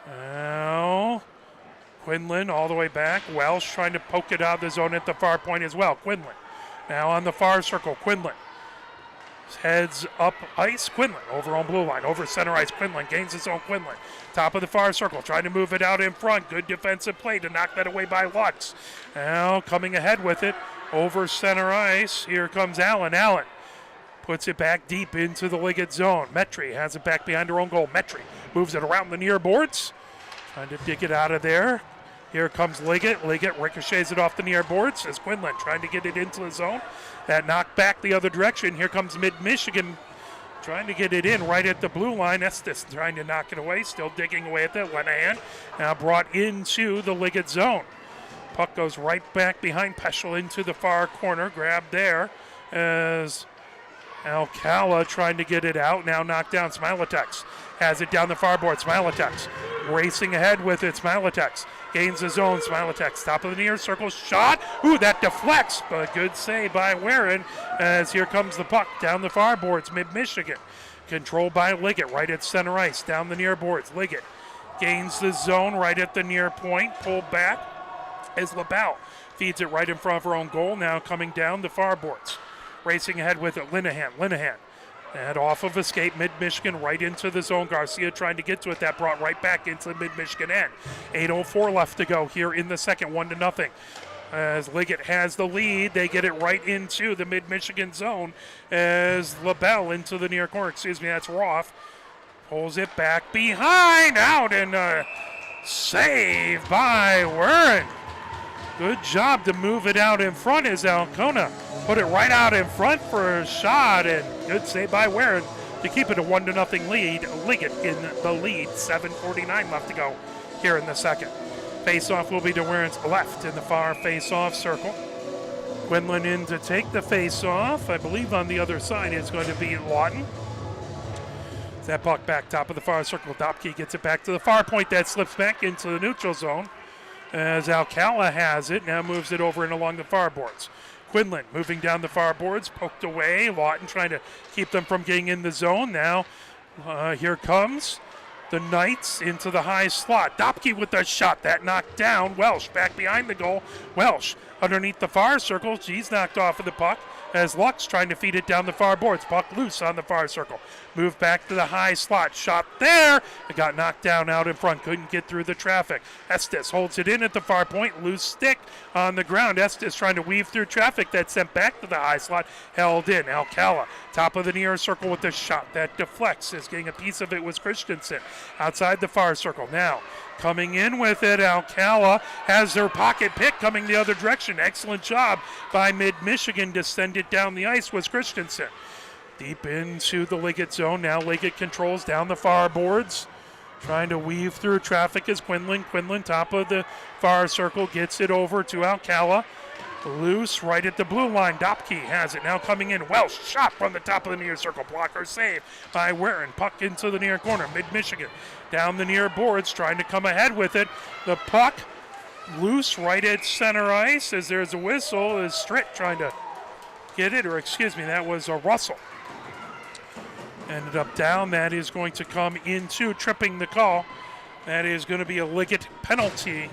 Now Quinlan all the way back. Welsh trying to poke it out of the zone at the far point as well. Quinlan now on the far circle. Quinlan heads up ice. Quinlan over on blue line. Over center ice. Quinlan gains his own. Quinlan top of the far circle. Trying to move it out in front. Good defensive play to knock that away by Lutz. Now coming ahead with it. Over center ice. Here comes Allen. Allen puts it back deep into the Liggett zone. Metry has it back behind her own goal. Metry moves it around the near boards. Trying to dig it out of there. Here comes Liggett. Liggett ricochets it off the near boards as Quinlan trying to get it into the zone. That knocked back the other direction. Here comes Mid-Michigan trying to get it in right at the blue line. Estes trying to knock it away. Still digging away at that. Lenahan now brought into the Liggett zone. Puck goes right back behind Peschel into the far corner. Grabbed there as Alcala trying to get it out. Now knocked down. Smiletex has it down the far board. Smiletex racing ahead with it. Smiletex gains his own. Smiletex top of the near circle. Shot. Ooh, that deflects. But good save by Warren as here comes the puck down the far boards. Mid-Michigan controlled by Liggett right at center ice. Down the near boards. Liggett gains the zone right at the near point. Pulled back as LaBelle feeds it right in front of her own goal. Now coming down the far boards. Racing ahead with it. Linehan. And off of escape, Mid-Michigan right into the zone. Garcia trying to get to it. That brought right back into the Mid-Michigan end. 8:04 left to go here in the second. 1-0. As Liggett has the lead, they get it right into the Mid-Michigan zone as LaBelle into the near corner. That's Roth. Pulls it back behind. Out and save by Warren. Good job to move it out in front as Alcona put it right out in front for a shot, and good save by Warren to keep it a 1-0 lead. Liggett in the lead. 7:49 left to go here in the second. Face-off will be to Warren's left in the far face-off circle. Quinlan in to take the face-off. I believe on the other side is going to be Lawton. That puck back top of the far circle. Dopke gets it back to the far point. That slips back into the neutral zone as Alcala has it. Now moves it over and along the far boards. Quinlan moving down the far boards, poked away. Lawton trying to keep them from getting in the zone. Now here comes the Knights into the high slot. Dopke with the shot. That knocked down. Welsh back behind the goal. Welsh underneath the far circle. He's knocked off of the puck as Lux trying to feed it down the far boards. Puck loose on the far circle. Moved back to the high slot. Shot there. It got knocked down out in front. Couldn't get through the traffic. Estes holds it in at the far point. Loose stick on the ground. Estes trying to weave through traffic. That sent back to the high slot. Held in. Alcala top of the near circle with the shot. That deflects. Is getting a piece of it was Christensen. Outside the far circle. Now coming in with it, Alcala has their pocket pick coming the other direction. Excellent job by Mid-Michigan to send it down the ice was Christensen. Deep into the Liggett zone. Now Liggett controls down the far boards. Trying to weave through traffic is Quinlan. Quinlan top of the far circle gets it over to Alcala. Loose right at the blue line. Dopke has it. Now coming in. Welsh shot from the top of the near circle. Blocker save by Warren. Puck into the near corner. Mid-Michigan down the near boards trying to come ahead with it. The puck loose right at center ice as there's a whistle. Is Stritt trying to get it, or excuse me, that was a Russell. Ended up down. That is going to come into tripping the call. That is going to be a Liggett penalty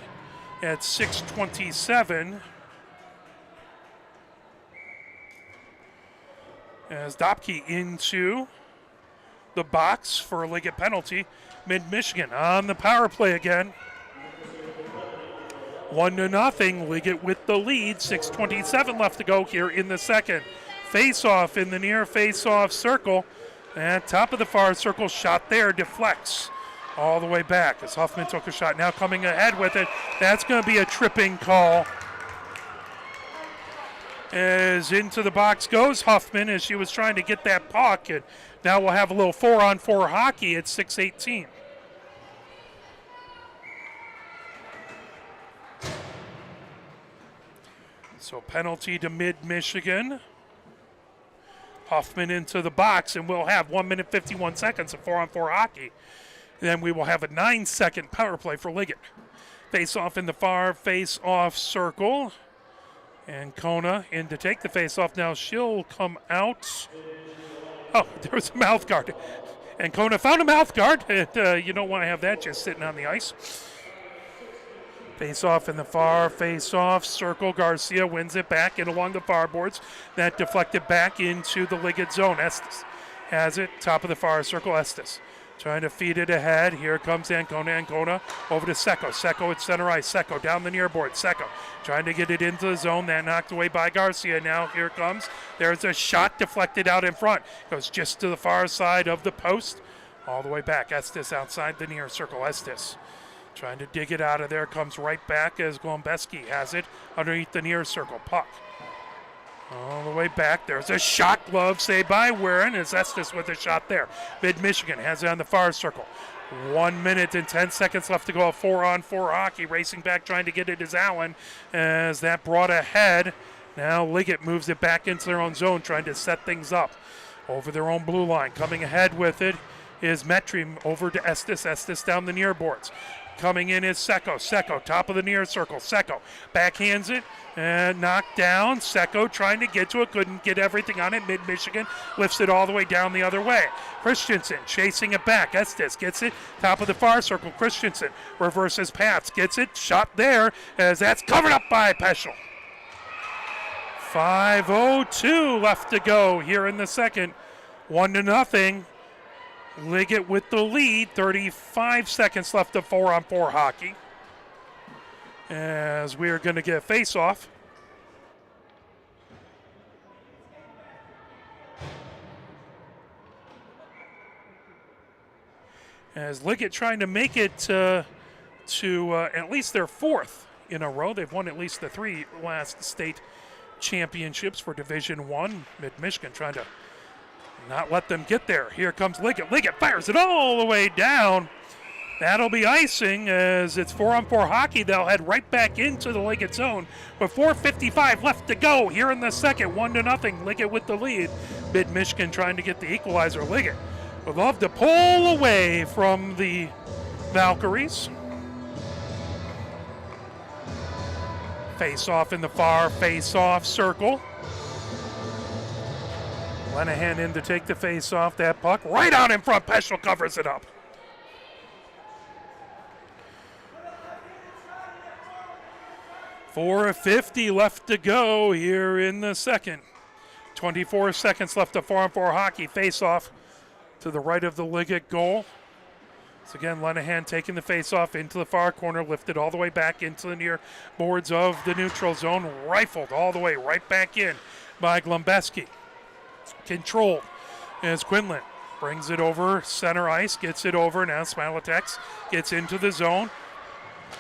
at 6:27. As Dopke into the box for a Liggett penalty. Mid-Michigan on the power play again. 1-0. Liggett with the lead. 6:27 left to go here in the second. Face-off in the near face-off circle. And top of the far circle, shot there, deflects all the way back as Huffman took a shot. Now coming ahead with it. That's going to be a tripping call. As into the box goes Huffman as she was trying to get that puck. And now we'll have a little 4-on-4 hockey at 6:18. So penalty to Mid-Michigan. Huffman into the box, and we'll have 1 minute 51 seconds of 4-on-4 hockey. Then we will have a 9-second power play for Liggett. Face-off in the far face-off circle. And Kona in to take the face-off. Now she'll come out. Oh, there was a mouth guard. And Kona found a mouth guard. And, you don't want to have that just sitting on the ice. Face-off in the far face-off circle. Garcia wins it back in along the far boards. That deflected back into the Liggett zone. Estes has it. Top of the far circle. Estes trying to feed it ahead. Here comes Ancona. Ancona over to Secco. Secco at center ice. Secco down the near board. Secco trying to get it into the zone. That knocked away by Garcia. Now here comes. There's a shot deflected out in front. Goes just to the far side of the post. All the way back. Estes outside the near circle. Estes trying to dig it out of there. Comes right back as Glombeski has it underneath the near circle. Puck all the way back. There's a shot. Glove saved by Warren as Estes with a shot there. Mid-Michigan has it on the far circle. 1 minute and 10 seconds left to go. 4-on-4 hockey. Racing back trying to get it is Allen as that brought ahead. Now Liggett moves it back into their own zone trying to set things up over their own blue line. Coming ahead with it is Metrim over to Estes. Estes down the near boards. Coming in is Secco. Secco, top of the near circle. Secco backhands it and knocked down. Secco trying to get to it. Couldn't get everything on it. Mid-Michigan lifts it all the way down the other way. Christensen chasing it back. Estes gets it. Top of the far circle. Christensen reverses paths. Gets it. Shot there as that's covered up by Peschel. 5:02 left to go here in the second. 1-0. Liggett with the lead, 35 seconds left of 4-on-4 hockey. As we are going to get a face-off. As Liggett trying to make it to at least their fourth in a row. They've won at least the 3 last state championships for Division I. Mid-Michigan trying to not let them get there. Here comes Liggett. Liggett fires it all the way down. That'll be icing as it's 4-on-4 hockey. They'll head right back into the Liggett zone with 4:55 left to go here in the second. 1-0. Liggett with the lead. Mid-Michigan trying to get the equalizer. Liggett would love to pull away from the Valkyries. Face-off in the far face-off circle. Lenahan in to take the face off. That puck right out in front. Peschel covers it up. $4:50 left to go here in the second. 24 seconds left of 4-on-4 hockey. Face off to the right of the Liggett goal. So again, Lenahan taking the face off into the far corner, lifted all the way back into the near boards of the neutral zone. Rifled all the way right back in by Glombeski. Controlled as Quinlan brings it over center ice, gets it over. Now Smiletex gets into the zone.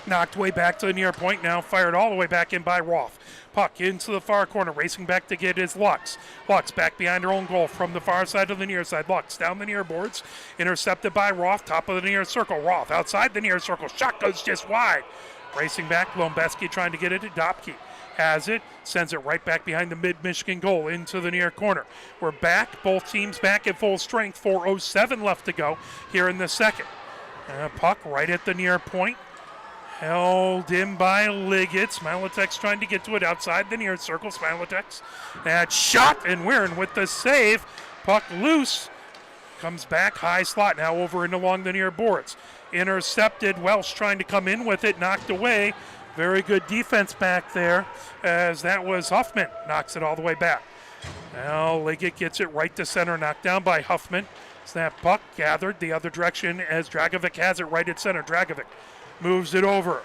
Knocked way back to the near point, now fired all the way back in by Roth. Puck into the far corner, racing back to get his Lux. Lux back behind her own goal from the far side of the near side. Lux down the near boards, intercepted by Roth, top of the near circle. Roth outside the near circle, shot goes just wide. Racing back, Lombeski trying to get it to Dopke. Has it, sends it right back behind the Mid-Michigan goal into the near corner. We're back, both teams back at full strength. 4:07 left to go here in the second. Puck right at the near point. Held in by Liggett. Smiletek's trying to get to it outside the near circle. Smiletek's that shot, and Weirin with the save. Puck loose. Comes back, high slot, now over and along the near boards. Intercepted, Welsh trying to come in with it, knocked away. Very good defense back there, as that was Huffman. Knocks it all the way back. Now Liggett gets it right to center, knocked down by Huffman. Snap puck gathered the other direction as Dragovic has it right at center. Dragovic moves it over.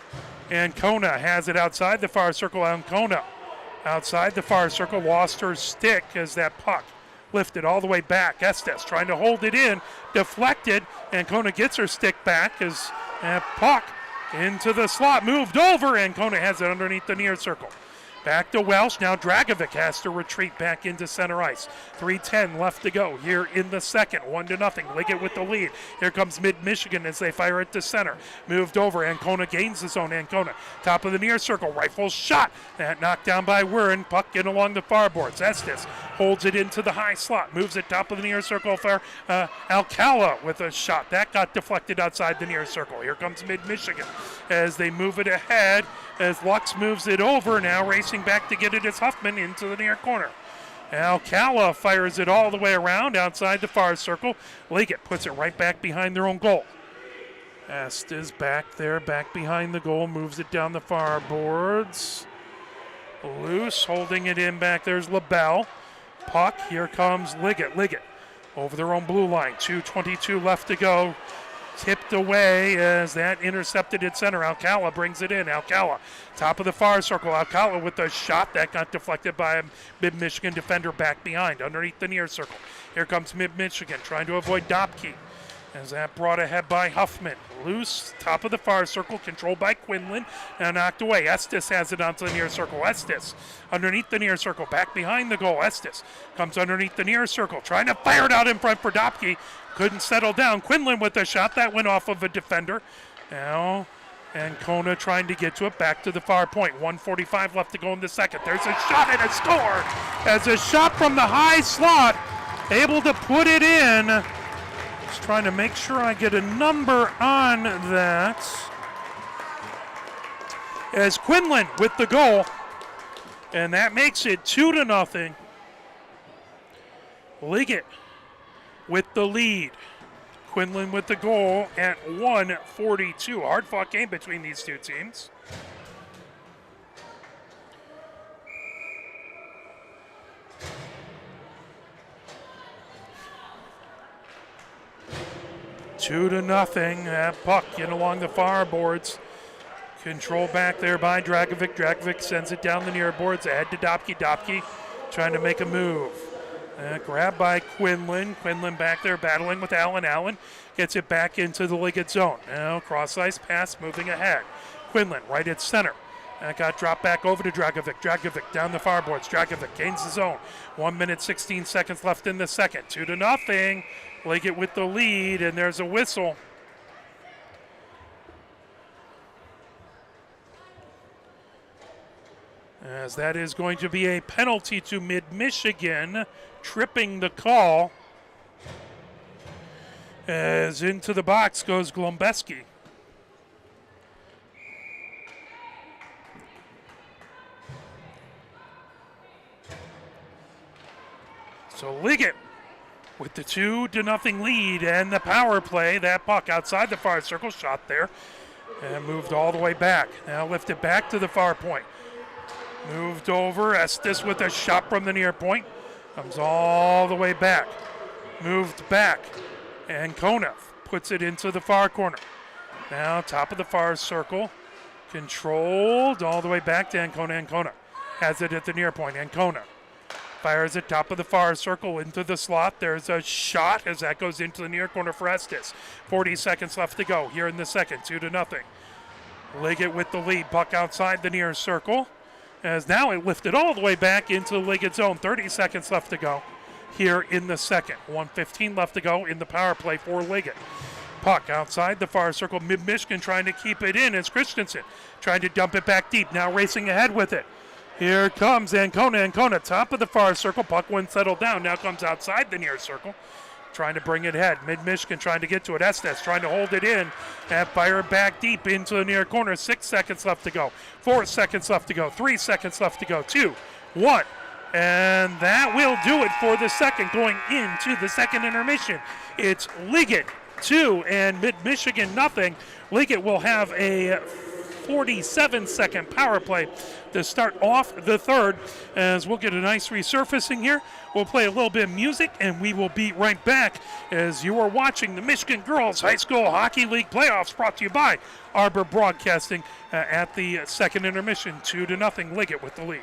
Ancona has it outside the far circle. Ancona outside the far circle, lost her stick as that puck lifted all the way back. Estes trying to hold it in, deflected. Ancona gets her stick back as that puck into the slot, moved over. Ancona has it underneath the near circle. Back to Welsh. Now Dragovic has to retreat back into center ice. 3:10 left to go here in the second. 1-0. Liggett with the lead. Here comes Mid-Michigan as they fire it to center. Moved over. Ancona gains the zone. Ancona, top of the near circle. Rifle shot. That knocked down by Weirin. Puck in along the far boards. Estes holds it into the high slot. Moves it top of the near circle for Alcala with a shot. That got deflected outside the near circle. Here comes Mid-Michigan as they move it ahead. As Lux moves it over, now racing back to get it is Huffman into the near corner. Alcala fires it all the way around outside the far circle. Liggett puts it right back behind their own goal. Estes back there, back behind the goal, moves it down the far boards. Loose, holding it in back. There's LaBelle. Puck, here comes Liggett. Liggett over their own blue line. 2:22 left to go. Tipped away as that intercepted at center. Alcala brings it in. Alcala, top of the far circle. Alcala with a shot that got deflected by a Mid-Michigan defender back behind, underneath the near circle. Here comes Mid-Michigan trying to avoid Dopke as that brought ahead by Huffman. Loose, top of the far circle, controlled by Quinlan. Now knocked away. Estes has it onto the near circle. Estes underneath the near circle, back behind the goal. Estes comes underneath the near circle, trying to fire it out in front for Dopke. Couldn't settle down. Quinlan with a shot that went off of a defender. Now Ancona trying to get to it, back to the far point. 1:45 left to go in the second. There's a shot and a score. As a shot from the high slot, able to put it in. Just trying to make sure I get a number on that. As Quinlan with the goal, and that makes it 2-0. Liggett with the lead. Quinlan with the goal at 1:42. Hard-fought game between these two teams. Two to nothing. That puck in along the far boards. Control back there by Dragovic. Dragovic sends it down the near boards. Ahead to Dopke. Dopke trying to make a move. Grabbed by Quinlan. Quinlan back there battling with Allen. Allen gets it back into the Liggett zone. Now cross-ice pass moving ahead. Quinlan right at center. That got dropped back over to Dragovic. Dragovic down the far boards. Dragovic gains the zone. 1 minute, 16 seconds left in the second. 2-0. Liggett with the lead, and there's a whistle. As that is going to be a penalty to Mid-Michigan, tripping the call. As into the box goes Glombeski. So Liggett with the 2-0 lead and the power play. That puck outside the far circle, shot there and moved all the way back. Now lifted back to the far point. Moved over, Estes with a shot from the near point. Comes all the way back. Moved back. And Ancona puts it into the far corner. Now top of the far circle. Controlled all the way back to Ancona. Ancona has it at the near point. Ancona fires it top of the far circle into the slot. There's a shot as that goes into the near corner for Estes. 40 seconds left to go here in the second. 2-0. Liggett with the lead. Puck outside the near circle. As now it lifted all the way back into the Liggett zone. 30 seconds left to go here in the second. 1:15 left to go in the power play for Liggett. Puck outside the far circle. Mid-Michigan trying to keep it in as Christensen trying to dump it back deep. Now racing ahead with it. Here comes Ancona. Ancona top of the far circle. Puck went settled down. Now comes outside the near circle. trying to bring it ahead. Mid-Michigan trying to get to it. Estes trying to hold it in and fire it back deep into the near corner. 6 seconds left to go. 4 seconds left to go. 3 seconds left to go. 2, 1. And that will do it for the second, going into the second intermission. It's Liggett 2 and Mid-Michigan nothing. Liggett will have a 47-second power play to start off the third, as we'll get a nice resurfacing here. We'll play a little bit of music, and we will be right back as you are watching the Michigan Girls High School Hockey League playoffs, brought to you by Arbor Broadcasting at the second intermission. 2-0, Liggett with the lead.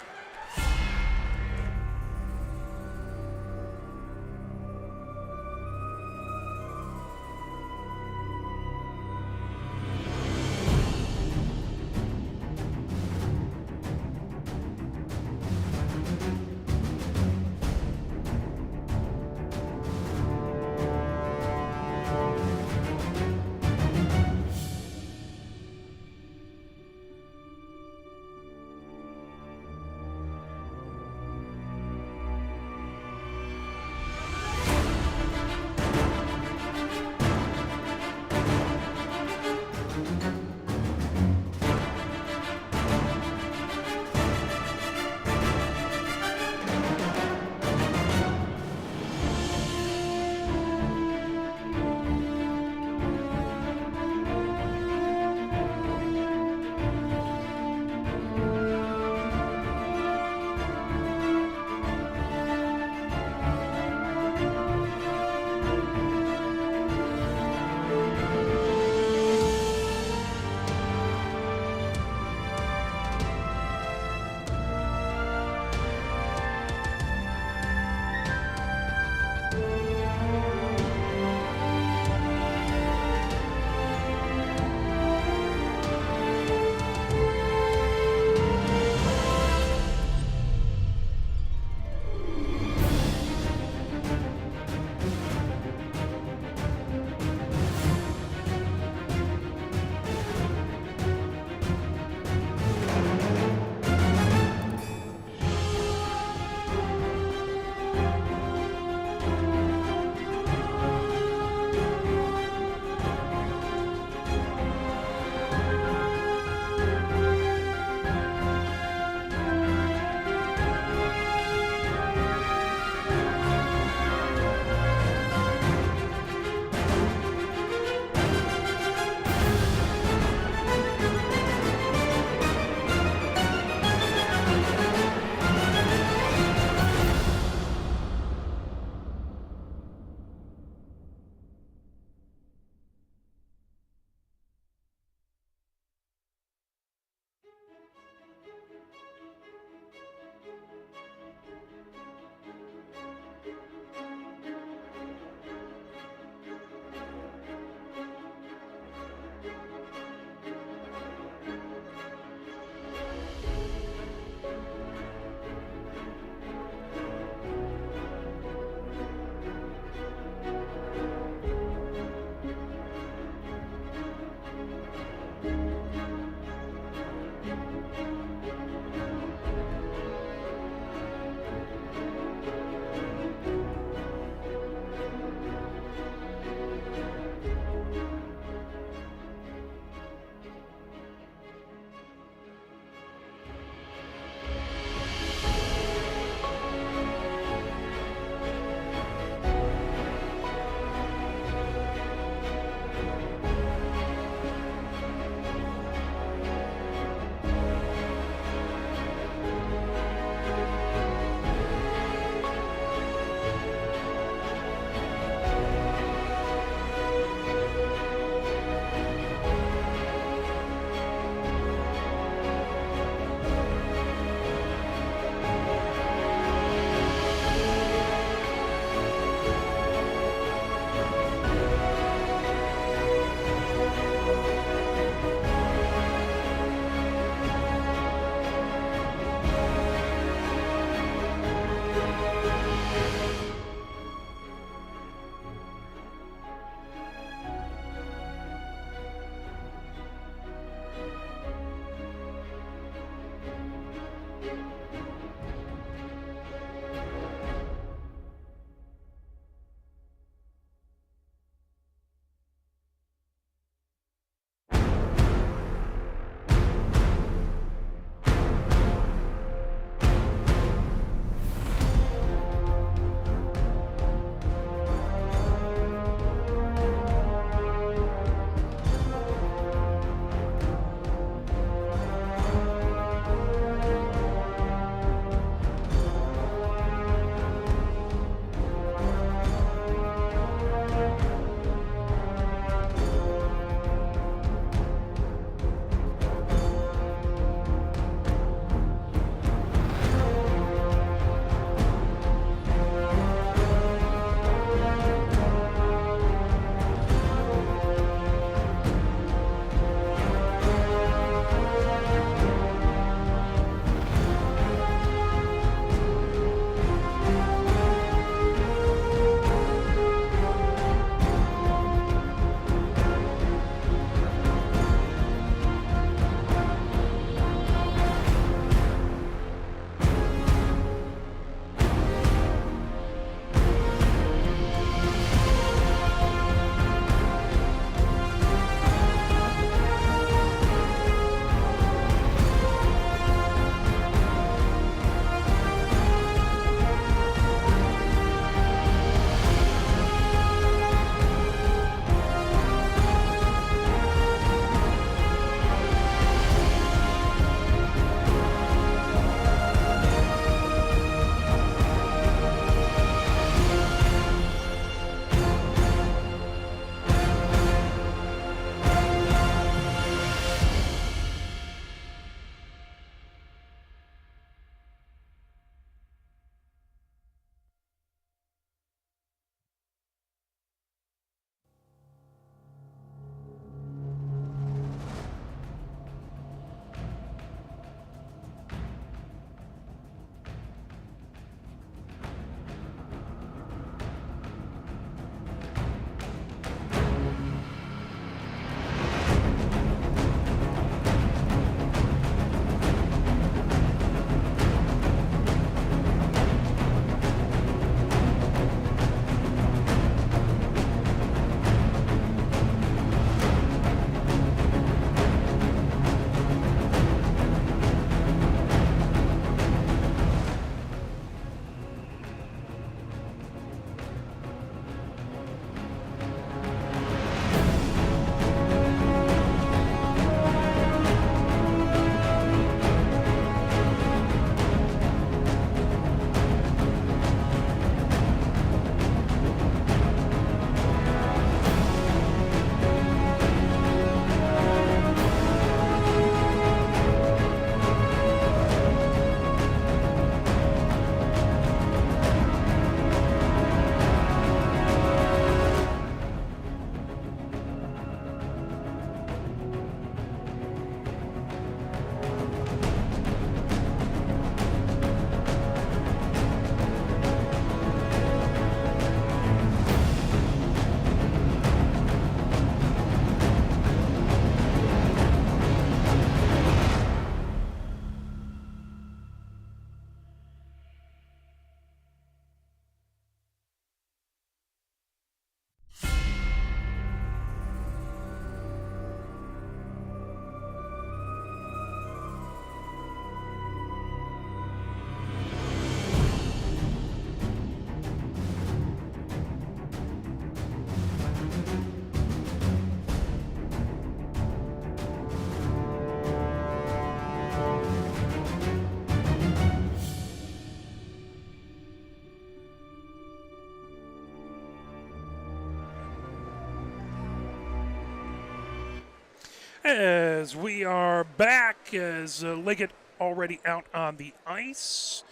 as we are back, as Liggett already out on the ice.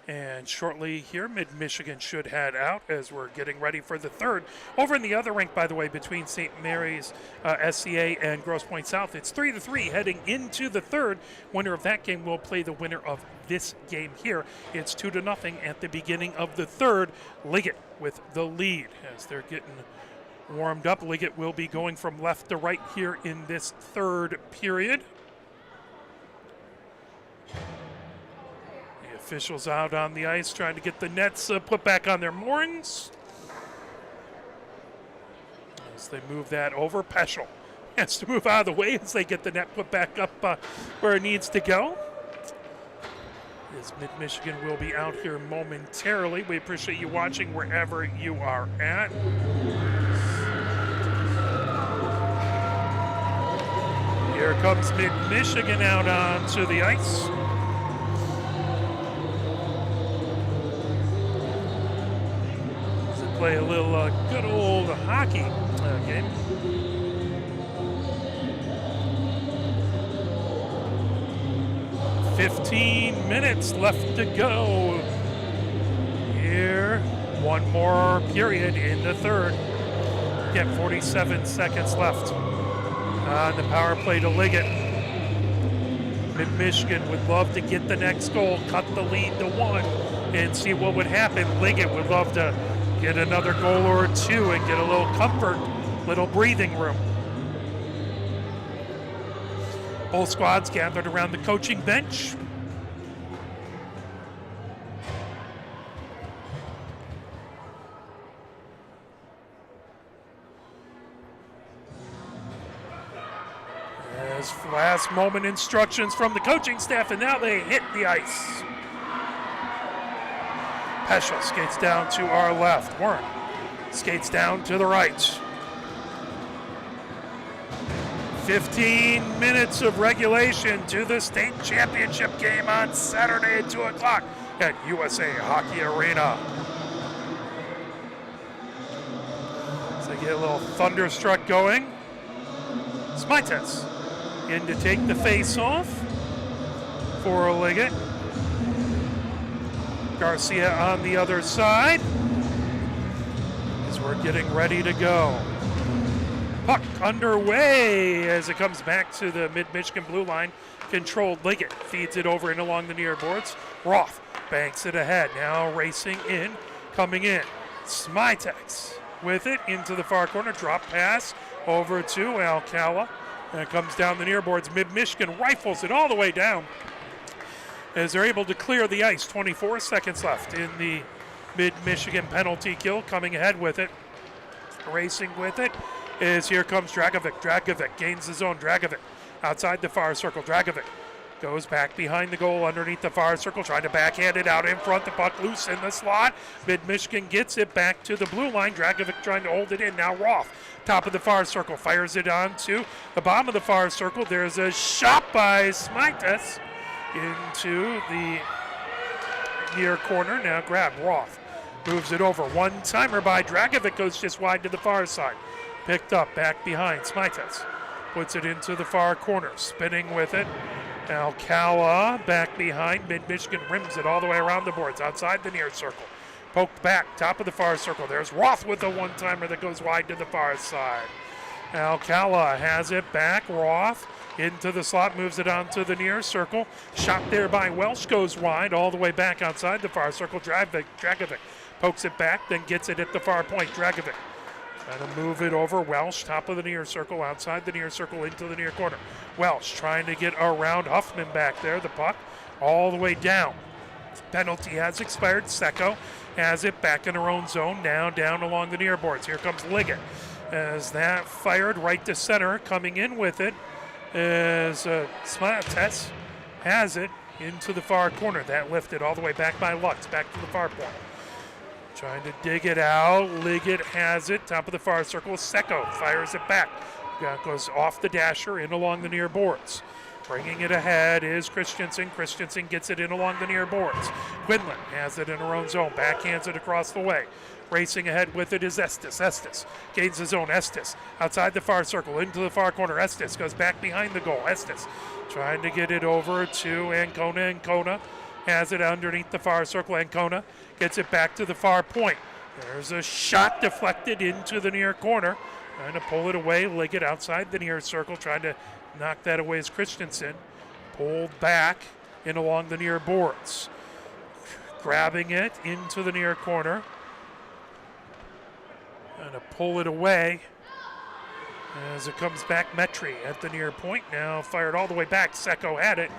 And shortly here, Mid-Michigan should head out as we're getting ready for the third. Over in the other rink, by the way, between St. Mary's SCA and Grosse Pointe South, it's 3-3 heading into the third. Winner of that game will play the winner of this game here. It's 2-0 at the beginning of the third. Liggett with the lead as they're getting warmed up. Liggett will be going from left to right here in this third period. The officials out on the ice trying to get the nets put back on their moorings. As they move that over, Peschel has to move out of the way as they get the net put back up where it needs to go. As Mid-Michigan will be out here momentarily. We appreciate you watching wherever you are at. Here comes Mid-Michigan out onto the ice. To play a little good old hockey game. "15 minutes left to go here. One more period in the third. Again, 47 seconds left. On the power play to Liggett. Mid-Michigan would love to get the next goal, cut the lead to 1, and see what would happen. Liggett would love to get another goal or 2 and get a little comfort, little breathing room. Both squads gathered around the coaching bench. As last moment instructions from the coaching staff, and now they hit the ice. Peschel skates down to our left. Warren skates down to the right. 15 minutes of regulation to the state championship game on Saturday at 2 o'clock at USA Hockey Arena. So they get a little thunderstruck going. Smites in to take the face-off for Liggett. Garcia on the other side as we're getting ready to go. Puck underway as it comes back to the Mid-Michigan blue line. Controlled. Liggett feeds it over and along the near boards. Roth banks it ahead. Now racing in, coming in. Smites with it into the far corner. Drop pass over to Alcala. And it comes down the near boards. Mid-Michigan rifles it all the way down as they're able to clear the ice. 24 seconds left in the Mid-Michigan penalty kill. Coming ahead with it, racing with it, is here comes Dragovic. Dragovic gains his own. Dragovic outside the far circle. Dragovic goes back behind the goal underneath the far circle, trying to backhand it out in front. The puck loose in the slot. Mid-Michigan gets it back to the blue line. Dragovic trying to hold it in. Now Roth, top of the far circle, fires it on to the bottom of the far circle. There's a shot by Smites into the near corner. Now grab Roth. Moves it over. One-timer by Dragovic, goes just wide to the far side. Picked up back behind. Smites puts it into the far corner. Spinning with it. Alcala back behind. Mid-Michigan rims it all the way around the boards outside the near circle. Poked back, top of the far circle. There's Roth with the one-timer that goes wide to the far side. Alcala has it back. Roth into the slot, moves it onto the near circle. Shot there by Welsh, goes wide all the way back outside the far circle. Dragovic pokes it back, then gets it at the far point. Dragovic trying to move it over. Welsh, top of the near circle, outside the near circle into the near corner. Welsh trying to get around Huffman back there. The puck all the way down. Penalty has expired. Secco has it back in her own zone. Now down along the near boards. Here comes Liggett as that fired right to center. Coming in with it as Smites has it into the far corner. That lifted all the way back by Lutz, back to the far point. Trying to dig it out. Liggett has it, top of the far circle. Secco fires it back. Goes off the dasher, in along the near boards. Bringing it ahead is Christensen. Christensen gets it in along the near boards. Quinlan has it in her own zone. Backhands it across the way. Racing ahead with it is Estes. Estes gains his own. Estes outside the far circle into the far corner. Estes goes back behind the goal. Estes trying to get it over to Ancona. Ancona has it underneath the far circle. Ancona gets it back to the far point. There's a shot deflected into the near corner. Trying to pull it away. Liggett outside the near circle trying to knock that away as Christensen. Pulled back in along the near boards. Grabbing it into the near corner. Trying to pull it away as it comes back. Metri at the near point. Now fired all the way back. Secco had it.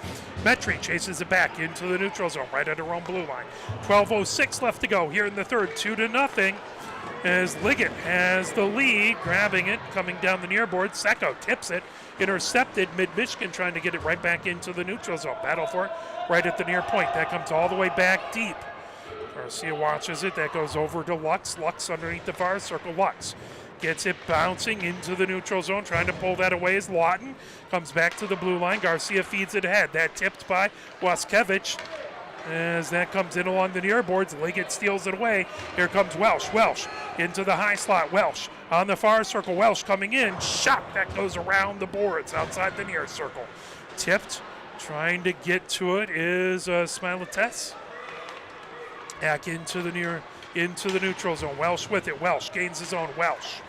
Metri chases it back into the neutral zone right at her own blue line. 12:06 left to go here in the third. 2-0 as Liggett has the lead. Grabbing it, coming down the near board. Secco tips it. Intercepted. Mid-Michigan trying to get it right back into the neutral zone. Battle for it right at the near point. That comes all the way back deep. Garcia watches it. That goes over to Lux. Lux underneath the far circle. Lux gets it bouncing into the neutral zone. Trying to pull that away is Lawton. Comes back to the blue line. Garcia feeds it ahead. That tipped by Waskevich. As that comes in along the near boards, Liggett steals it away. Here comes Welsh. Welsh into the high slot. Welsh on the far circle. Welsh coming in. Shot that goes around the boards outside the near circle. Tipped. Trying to get to it is Smilates. Back into the neutral zone. Welsh with it. Welsh gains his own. Welsh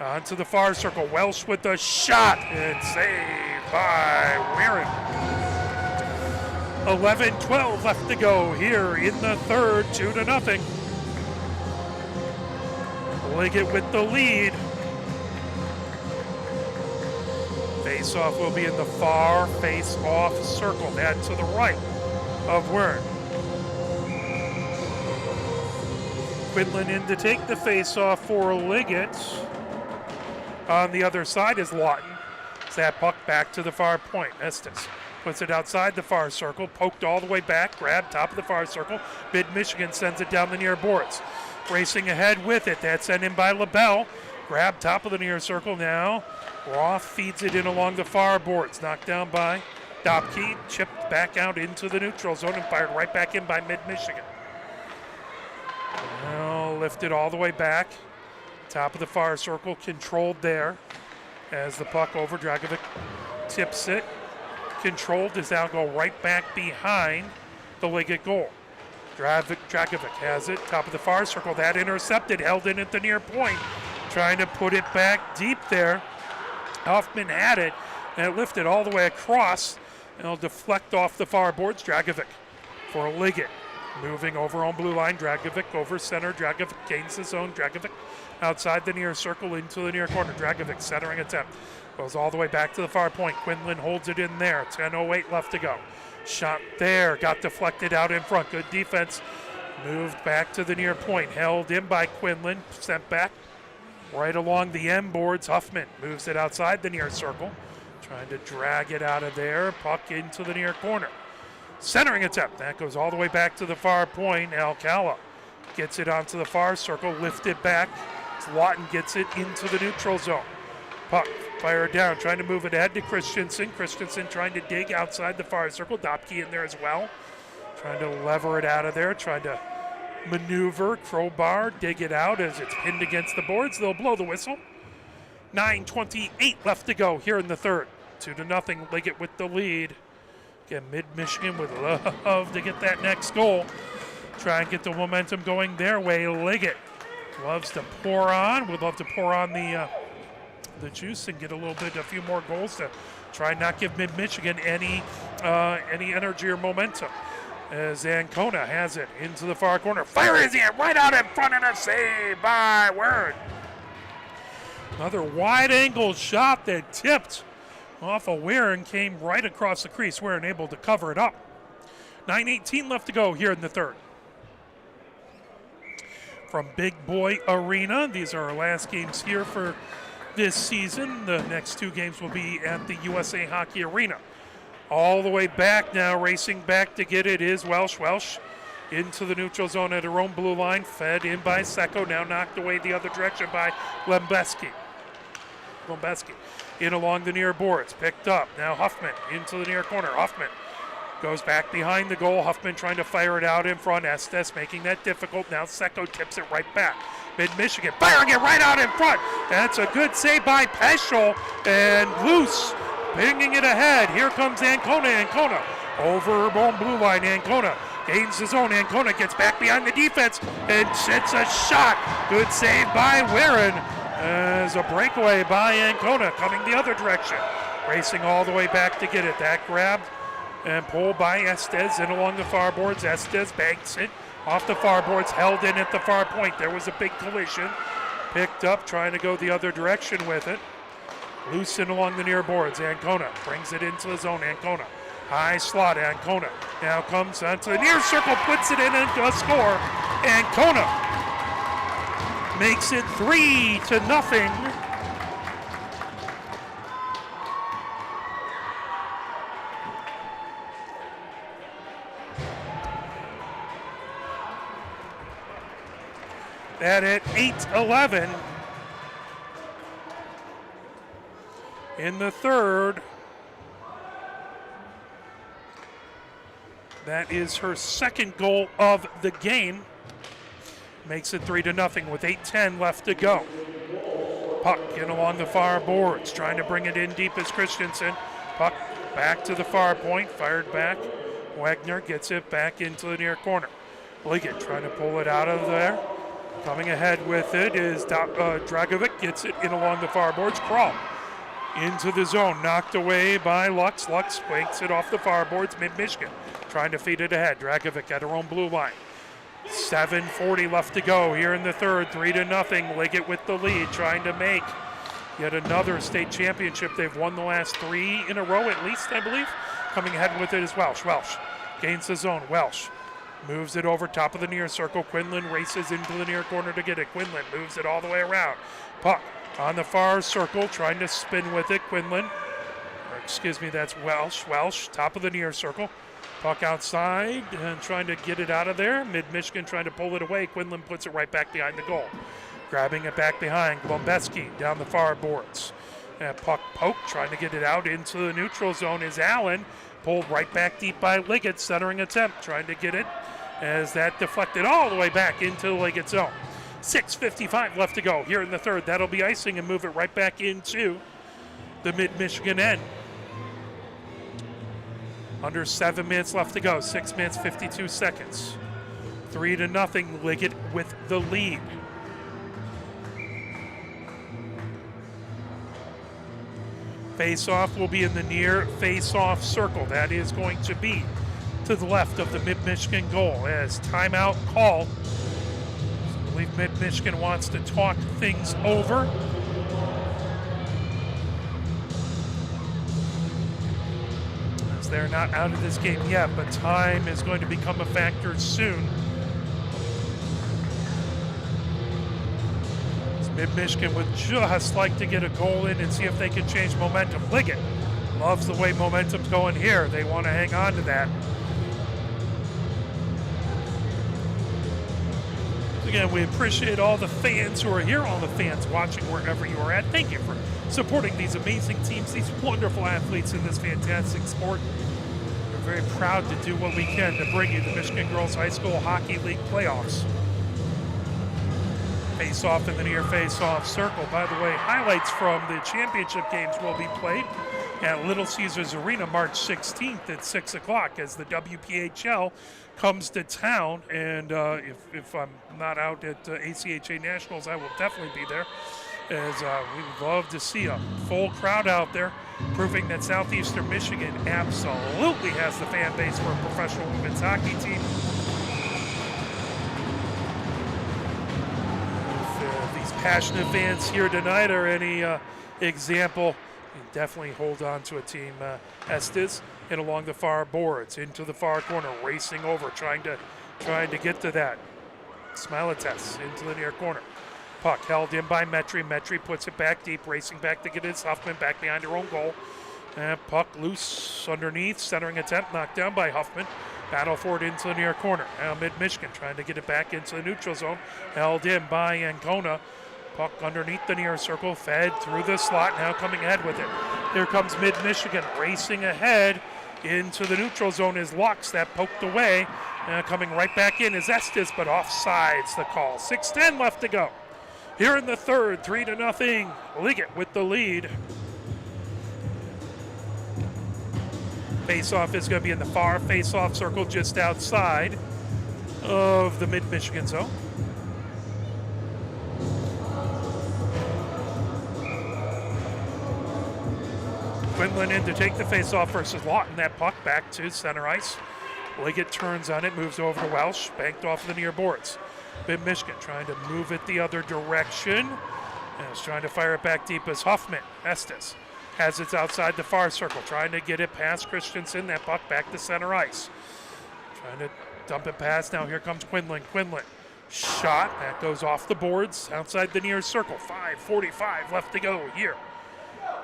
onto the far circle. Welsh with the shot and saved by Weirin. 11-12 left to go here in the third. 2-0. Liggett with the lead. Face-off will be in the far face-off circle. That to the right of Weirin. Quinlan in to take the face-off for Liggett. On the other side is Lawton. That puck back to the far point. Estes puts it outside the far circle, poked all the way back, grabbed top of the far circle. Mid-Michigan sends it down the near boards. Racing ahead with it. That's sent in by LaBelle. Grab top of the near circle now. Roth feeds it in along the far boards. Knocked down by Dopke. Chipped back out into the neutral zone and fired right back in by Mid-Michigan. Now lifted all the way back. Top of the far circle, controlled there. As the puck over, Dragovic tips it. Controlled as now go right back behind the Liggett goal. Dragovic has it, top of the far circle. That intercepted, held in at the near point. Trying to put it back deep there. Hoffman had it, and it lifted all the way across. And it'll deflect off the far boards. Dragovic for Liggett. Moving over on blue line. Dragovic over center. Dragovic gains his own. Dragovic outside the near circle into the near corner. Dragovic centering attempt. Goes all the way back to the far point. Quinlan holds it in there. 10:08 left to go. Shot there. Got deflected out in front. Good defense. Moved back to the near point. Held in by Quinlan. Sent back right along the end boards. Huffman moves it outside the near circle. Trying to drag it out of there. Puck into the near corner. Centering attempt. That goes all the way back to the far point. Alcala gets it onto the far circle. Lifted back. Lawton gets it into the neutral zone. Puck fired down. Trying to move it ahead to Christensen. Christensen trying to dig outside the far circle. Dopke in there as well. Trying to lever it out of there. Trying to maneuver, crowbar, dig it out as it's pinned against the boards. They'll blow the whistle. 9:28 left to go here in the third. 2-0. Liggett with the lead. Again, Mid-Michigan would love to get that next goal. Try and get the momentum going their way. Liggett loves to pour on. Would love to pour on the juice and get a few more goals to try and not give Mid-Michigan any energy or momentum. As Ancona has it into the far corner. Fires it right out in front of the save by Weirin. Another wide-angle shot that tipped off of Weirin, came right across the crease. Weirin able to cover it up. 9:18 left to go here in the third. From Big Boy Arena, these are our last games here for this season. The next two games will be at the USA Hockey Arena. All the way back now, racing back to get it is Welsh. Welsh into the neutral zone at her own blue line. Fed in by Secco, now knocked away the other direction by Lembeski. in along the near boards. Picked up. Now Huffman into the near corner. Huffman goes back behind the goal. Huffman trying to fire it out in front. Estes making that difficult. Now Secco tips it right back. Mid-Michigan firing it right out in front. That's a good save by Peschel. And loose, pinging it ahead. Here comes Ancona. Ancona over on blue line. Ancona gains his own. Ancona gets back behind the defense and hits a shot. Good save by Warren. As a breakaway by Ancona coming the other direction. Racing all the way back to get it. That grabbed and pulled by Estes in along the far boards. Estes banks it off the far boards, held in at the far point. There was a big collision. Picked up, trying to go the other direction with it. Loose in along the near boards. Ancona brings it into the zone. Ancona, high slot. Ancona now comes onto the near circle, puts it in and a score. Ancona makes it 3-0. That at 8-11 in the third. That is her second goal of the game. Makes it 3-0 with 8:10 left to go. Puck in along the far boards, trying to bring it in deep as Christensen. Puck back to the far point, fired back. Wagner gets it back into the near corner. Liggett trying to pull it out of there. Coming ahead with it is Dragovic, gets it in along the far boards. Crawl into the zone, knocked away by Lux. Lux spanks it off the far boards. Mid-Michigan trying to feed it ahead. Dragovic at her own blue line. 7:40 left to go here in the third. 3-0. Liggett with the lead, trying to make yet another state championship. They've won the last 3 in a row at least, I believe. Coming ahead with it is Welsh. Welsh gains the zone. Welsh moves it over top of the near circle. Quinlan races into the near corner to get it. Quinlan moves it all the way around. Puck on the far circle, trying to spin with it. Quinlan, that's Welsh. Welsh, top of the near circle. Puck outside and trying to get it out of there. Mid-Michigan trying to pull it away. Quinlan puts it right back behind the goal. Grabbing it back behind. Glombeski down the far boards. Puck poke, trying to get it out into the neutral zone is Allen. Pulled right back deep by Liggett, centering attempt, trying to get it as that deflected all the way back into the Liggett zone. 6:55 left to go here in the third. That'll be icing and move it right back into the Mid-Michigan end. Under 7 minutes left to go, 6 minutes, 52 seconds. 3-0, Liggett with the lead. Face-off will be in the near face-off circle. That is going to be to the left of the Mid-Michigan goal as timeout called. So I believe Mid-Michigan wants to talk things over. As they're not out of this game yet, but time is going to become a factor soon. Mid-Michigan would just like to get a goal in and see if they can change momentum. Liggett loves the way momentum's going here. They want to hang on to that. Again, we appreciate all the fans who are here, all the fans watching wherever you are at. Thank you for supporting these amazing teams, these wonderful athletes in this fantastic sport. We're very proud to do what we can to bring you the Michigan Girls High School Hockey League playoffs. Face-off in the near face-off circle. By the way, highlights from the championship games will be played at Little Caesars Arena March 16th at 6 o'clock as the WPHL comes to town. And if I'm not out at ACHA Nationals, I will definitely be there, as we would love to see a full crowd out there, proving that Southeastern Michigan absolutely has the fan base for a professional women's hockey team. Passionate fans here tonight are any example, you definitely hold on to a team. Estes and along the far boards into the far corner, racing over, trying to get to that. Smiletes into the near corner. Puck held in by Metri. Metri puts it back deep, racing back to get it. Huffman back behind her own goal. And puck loose underneath, centering attempt knocked down by Huffman. Battle for it into the near corner. Now Mid-Michigan trying to get it back into the neutral zone. Held in by Ancona. Puck underneath the near circle, fed through the slot, now coming ahead with it. Here comes Mid-Michigan racing ahead into the neutral zone is Lux, that poked away. Coming right back in is Estes, but offsides the call. 6:10 left to go. Here in the third, 3-0. Liggett with the lead. Face-off is going to be in the far face-off circle just outside of the Mid-Michigan zone. Quinlan in to take the face-off versus Lawton. That puck back to center ice. Liggett turns on it, moves over to Welsh, banked off the near boards. Mid-Michigan trying to move it the other direction. And is trying to fire it back deep as Huffman. Estes has it outside the far circle, trying to get it past Christensen. That puck back to center ice. Trying to dump it past. Now here comes Quinlan. Quinlan shot. That goes off the boards outside the near circle. 5:45 left to go here.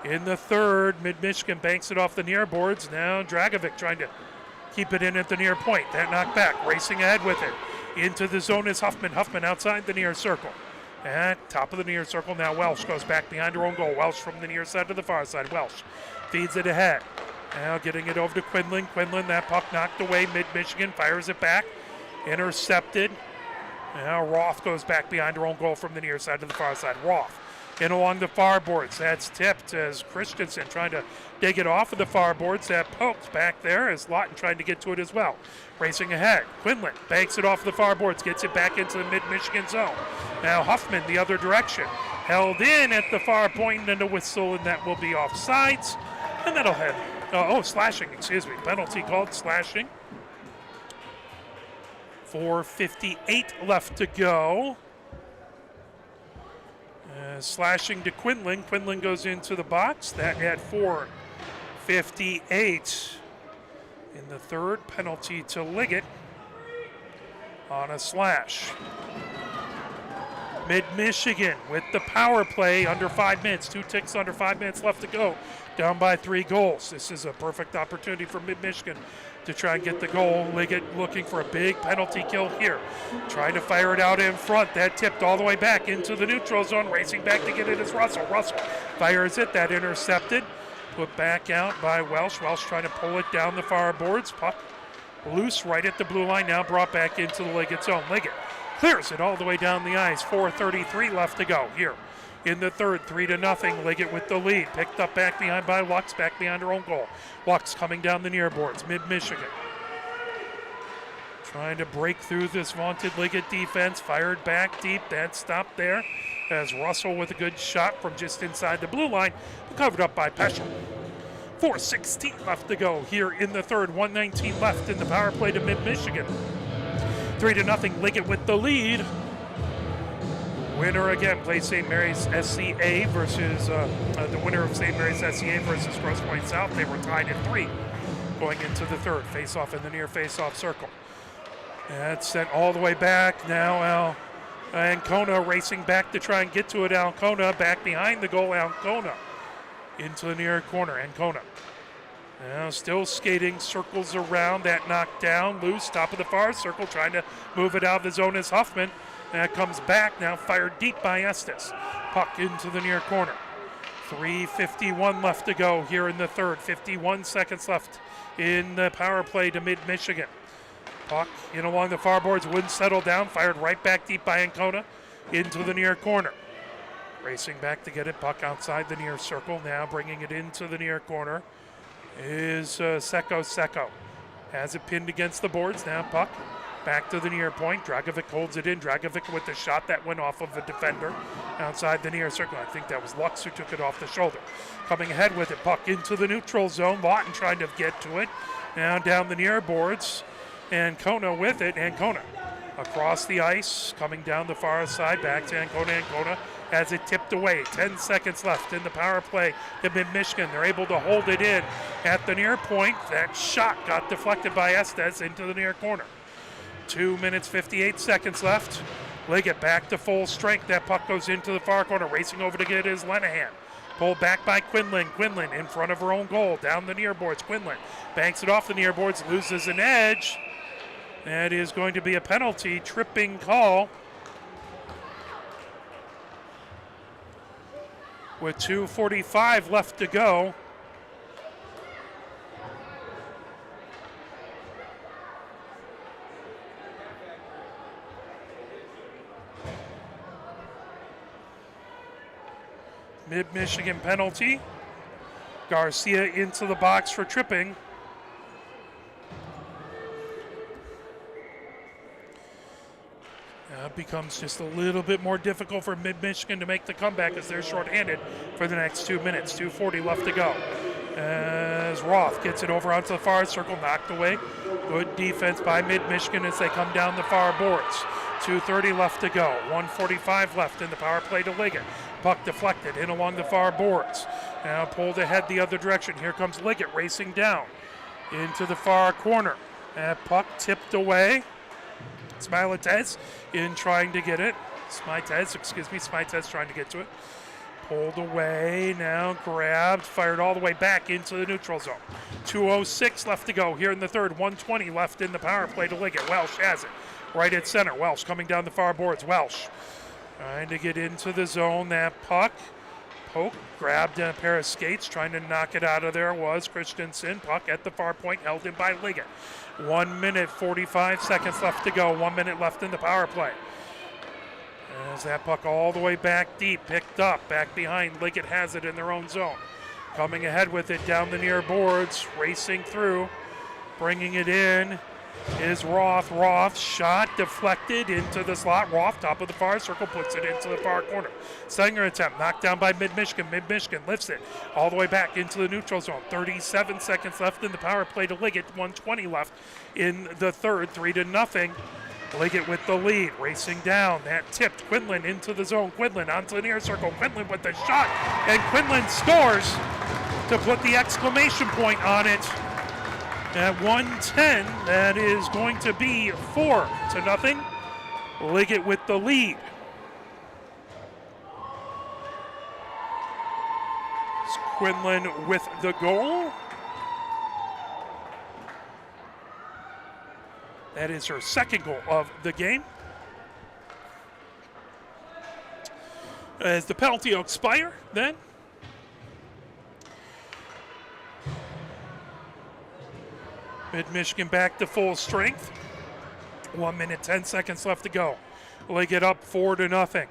In the third, Mid-Michigan banks it off the near boards. Now Dragovic trying to keep it in at the near point. That knocked back, racing ahead with it. Into the zone is Huffman. Huffman outside the near circle. At top of the near circle, now Welsh goes back behind her own goal. Welsh from the near side to the far side. Welsh feeds it ahead. Now getting it over to Quinlan. Quinlan, that puck knocked away. Mid-Michigan fires it back. Intercepted. Now Roth goes back behind her own goal from the near side to the far side. Roth in along the far boards. That's tipped as Christensen trying to dig it off of the far boards. That pokes back there as Lawton trying to get to it as well. Racing ahead. Quinlan banks it off the far boards, gets it back into the Mid-Michigan zone. Now Huffman the other direction. Held in at the far point and a whistle, and that will be offsides. And that'll head. Slashing, excuse me. Penalty called, slashing. 4:58 left to go. Slashing to Quinlan. Quinlan goes into the box. That at 4:58 in the third. Penalty to Liggett on a slash. Mid-Michigan with the power play under 5 minutes. 2 ticks under 5 minutes left to go. Down by 3 goals. This is a perfect opportunity for Mid-Michigan to try and get the goal. Liggett looking for a big penalty kill here. Trying to fire it out in front. That tipped all the way back into the neutral zone. Racing back to get it is Russell. Russell fires it. That intercepted. Put back out by Welsh. Welsh trying to pull it down the far boards. Puck loose right at the blue line. Now brought back into the Liggett zone. Liggett clears it all the way down the ice. 4:33 left to go here in the third. 3-0. Liggett with the lead. Picked up back behind by Lux, back behind her own goal. Lux coming down the near boards. Mid-Michigan trying to break through this vaunted Liggett defense. Fired back deep. That stopped there as Russell with a good shot from just inside the blue line. Covered up by Peschel. 4:16 left to go here in the third. 1:19 left in the power play to Mid-Michigan. 3-0. Liggett with the lead. Winner again plays St. Mary's SCA versus the winner of St. Mary's SCA versus Grosse Pointe South. They were tied at 3 going into the third. Face-off in the near face-off circle. That's sent all the way back. Now Ancona racing back to try and get to it. Ancona back behind the goal. Ancona into the near corner. Ancona now still skating, circles around. That knocked down, loose, top of the far circle, trying to move it out of the zone is Huffman. That comes back, now fired deep by Estes. Puck into the near corner. 3:51 left to go here in the third. 51 seconds left in the power play to Mid-Michigan. Puck in along the far boards, wouldn't settle down, fired right back deep by Ancona into the near corner. Racing back to get it, puck outside the near circle, now bringing it into the near corner is Secco. Has it pinned against the boards, now puck back to the near point. Dragovic holds it in. Dragovic with the shot that went off of a defender outside the near circle. I think that was Lux who took it off the shoulder. Coming ahead with it, puck into the neutral zone. Lawton trying to get to it. Now down the near boards. Ancona with it. Ancona across the ice, coming down the far side, back to Ancona. Ancona has it tipped away. 10 seconds left in the power play to Mid-Michigan. They're able to hold it in at the near point. That shot got deflected by Estes into the near corner. 2 minutes, 58 seconds left. Liggett back to full strength. That puck goes into the far corner. Racing over to get his Lenahan. Pulled back by Quinlan. Quinlan in front of her own goal. Down the near boards. Quinlan banks it off the near boards. Loses an edge. That is going to be a penalty. Tripping call. with 2:45 left to go. Mid-Michigan penalty. Garcia into the box for tripping. Now it becomes just a little bit more difficult for Mid-Michigan to make the comeback as they're shorthanded for the next 2 minutes. 2:40 left to go. As Roth gets it over onto the far circle, knocked away. Good defense by Mid-Michigan as they come down the far boards. 2:30 left to go. 1:45 left in the power play to Liggett. Puck deflected in along the far boards. Now pulled ahead the other direction. Here comes Liggett racing down into the far corner. That puck tipped away. Smiletez in trying to get it. Smiletez trying to get to it. Pulled away, now grabbed, fired all the way back into the neutral zone. 2:06 left to go here in the third. 1:20 left in the power play to Liggett. Welsh has it. Right at center. Welsh coming down the far boards. Welsh trying to get into the zone. That puck. Poke grabbed a pair of skates. Trying to knock it out of there was Christensen. Puck at the far point held in by Liggett. 1 minute, 45 seconds left to go. 1 minute left in the power play. As that puck all the way back deep, picked up, back behind. Liggett has it in their own zone. Coming ahead with it down the near boards, racing through, bringing it in is Roth. Roth shot deflected into the slot. Roth top of the far circle puts it into the far corner. Second attempt knocked down by Mid-Michigan. Mid-Michigan lifts it all the way back into the neutral zone. 37 seconds left in the power play to Liggett. 1:20 left in the third. 3-0. Liggett with the lead, racing down. That tipped Quinlan into the zone. Quinlan onto the near circle. Quinlan with the shot, and Quinlan scores to put the exclamation point on it. At 1:10, that is going to be 4-0. Liggett with the lead. It's Quinlan with the goal. That is her second goal of the game. As the penalty will expire then. Mid-Michigan back to full strength. 1 minute, 10 seconds left to go. Liggett up 4-0.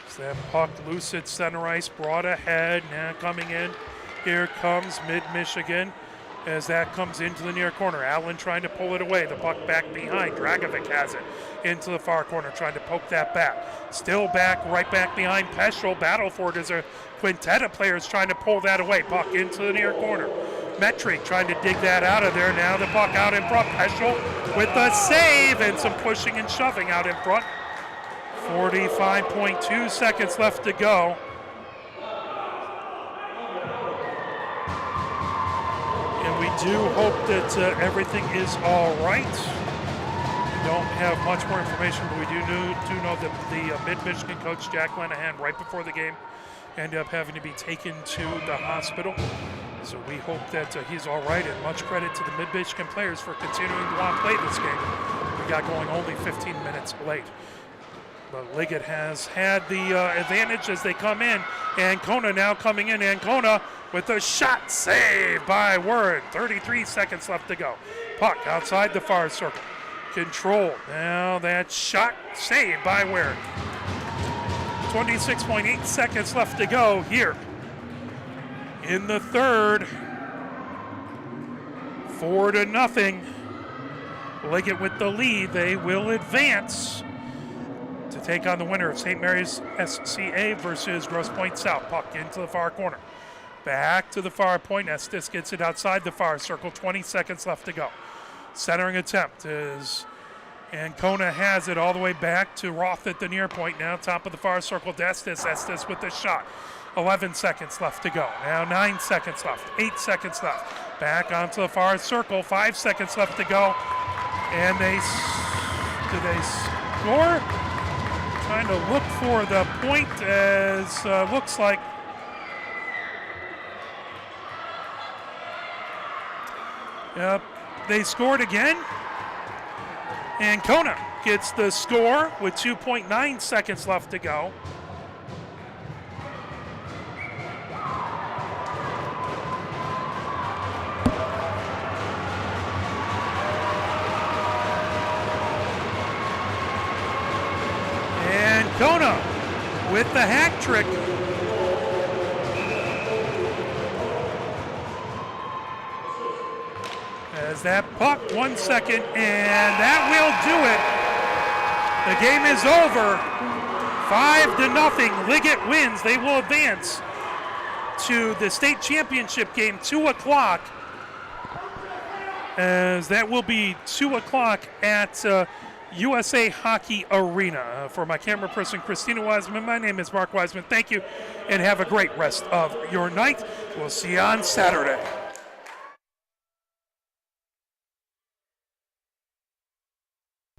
So that puck loose at center ice, brought ahead, now coming in. Here comes Mid-Michigan as that comes into the near corner. Allen trying to pull it away. The puck back behind. Dragovic has it into the far corner, trying to poke that back. Still back, right back behind Peschel. Battle for it as a quintet of players trying to pull that away. Puck into the near corner. Metric trying to dig that out of there. Now the puck out in front. Peschel with the save and some pushing and shoving out in front. 45.2 seconds left to go. And we do hope that everything is all right. We don't have much more information, but we do know that the Mid-Michigan coach, Jack Lenahan, right before the game, ended up having to be taken to the hospital. So we hope that he's all right, and much credit to the Mid-Michigan players for continuing to want to play this game. We got going only 15 minutes late. But Liggett has had the advantage as they come in. Ancona now coming in. Ancona with a shot, saved by Word. 33 seconds left to go. Puck outside the far circle. Controlled. Now that shot, saved by Word. 26.8 seconds left to go here in the third. 4-0. Liggett with the lead. They will advance to take on the winner of St. Mary's SCA versus Grosse Pointe South. Puck into the far corner. Back to the far point. Estes gets it outside the far circle. 20 seconds left to go. Centering attempt is Ancona has it all the way back to Roth at the near point. Now top of the far circle to Estes. Estes with the shot. 11 seconds left to go. Now 9 seconds left. 8 seconds left. Back onto the far circle. 5 seconds left to go. And do they score? Trying to look for the point as looks like they scored again. Ancona gets the score with 2.9 seconds left to go. And Kona with the hack trick. As that puck, 1 second, and that will do it. The game is over. 5-0. Liggett wins. They will advance to the state championship game, 2 o'clock. As that will be 2 o'clock at USA Hockey Arena. For my camera person, Christina Wiseman, my name is Mark Wiseman. Thank you, and have a great rest of your night. We'll see you on Saturday.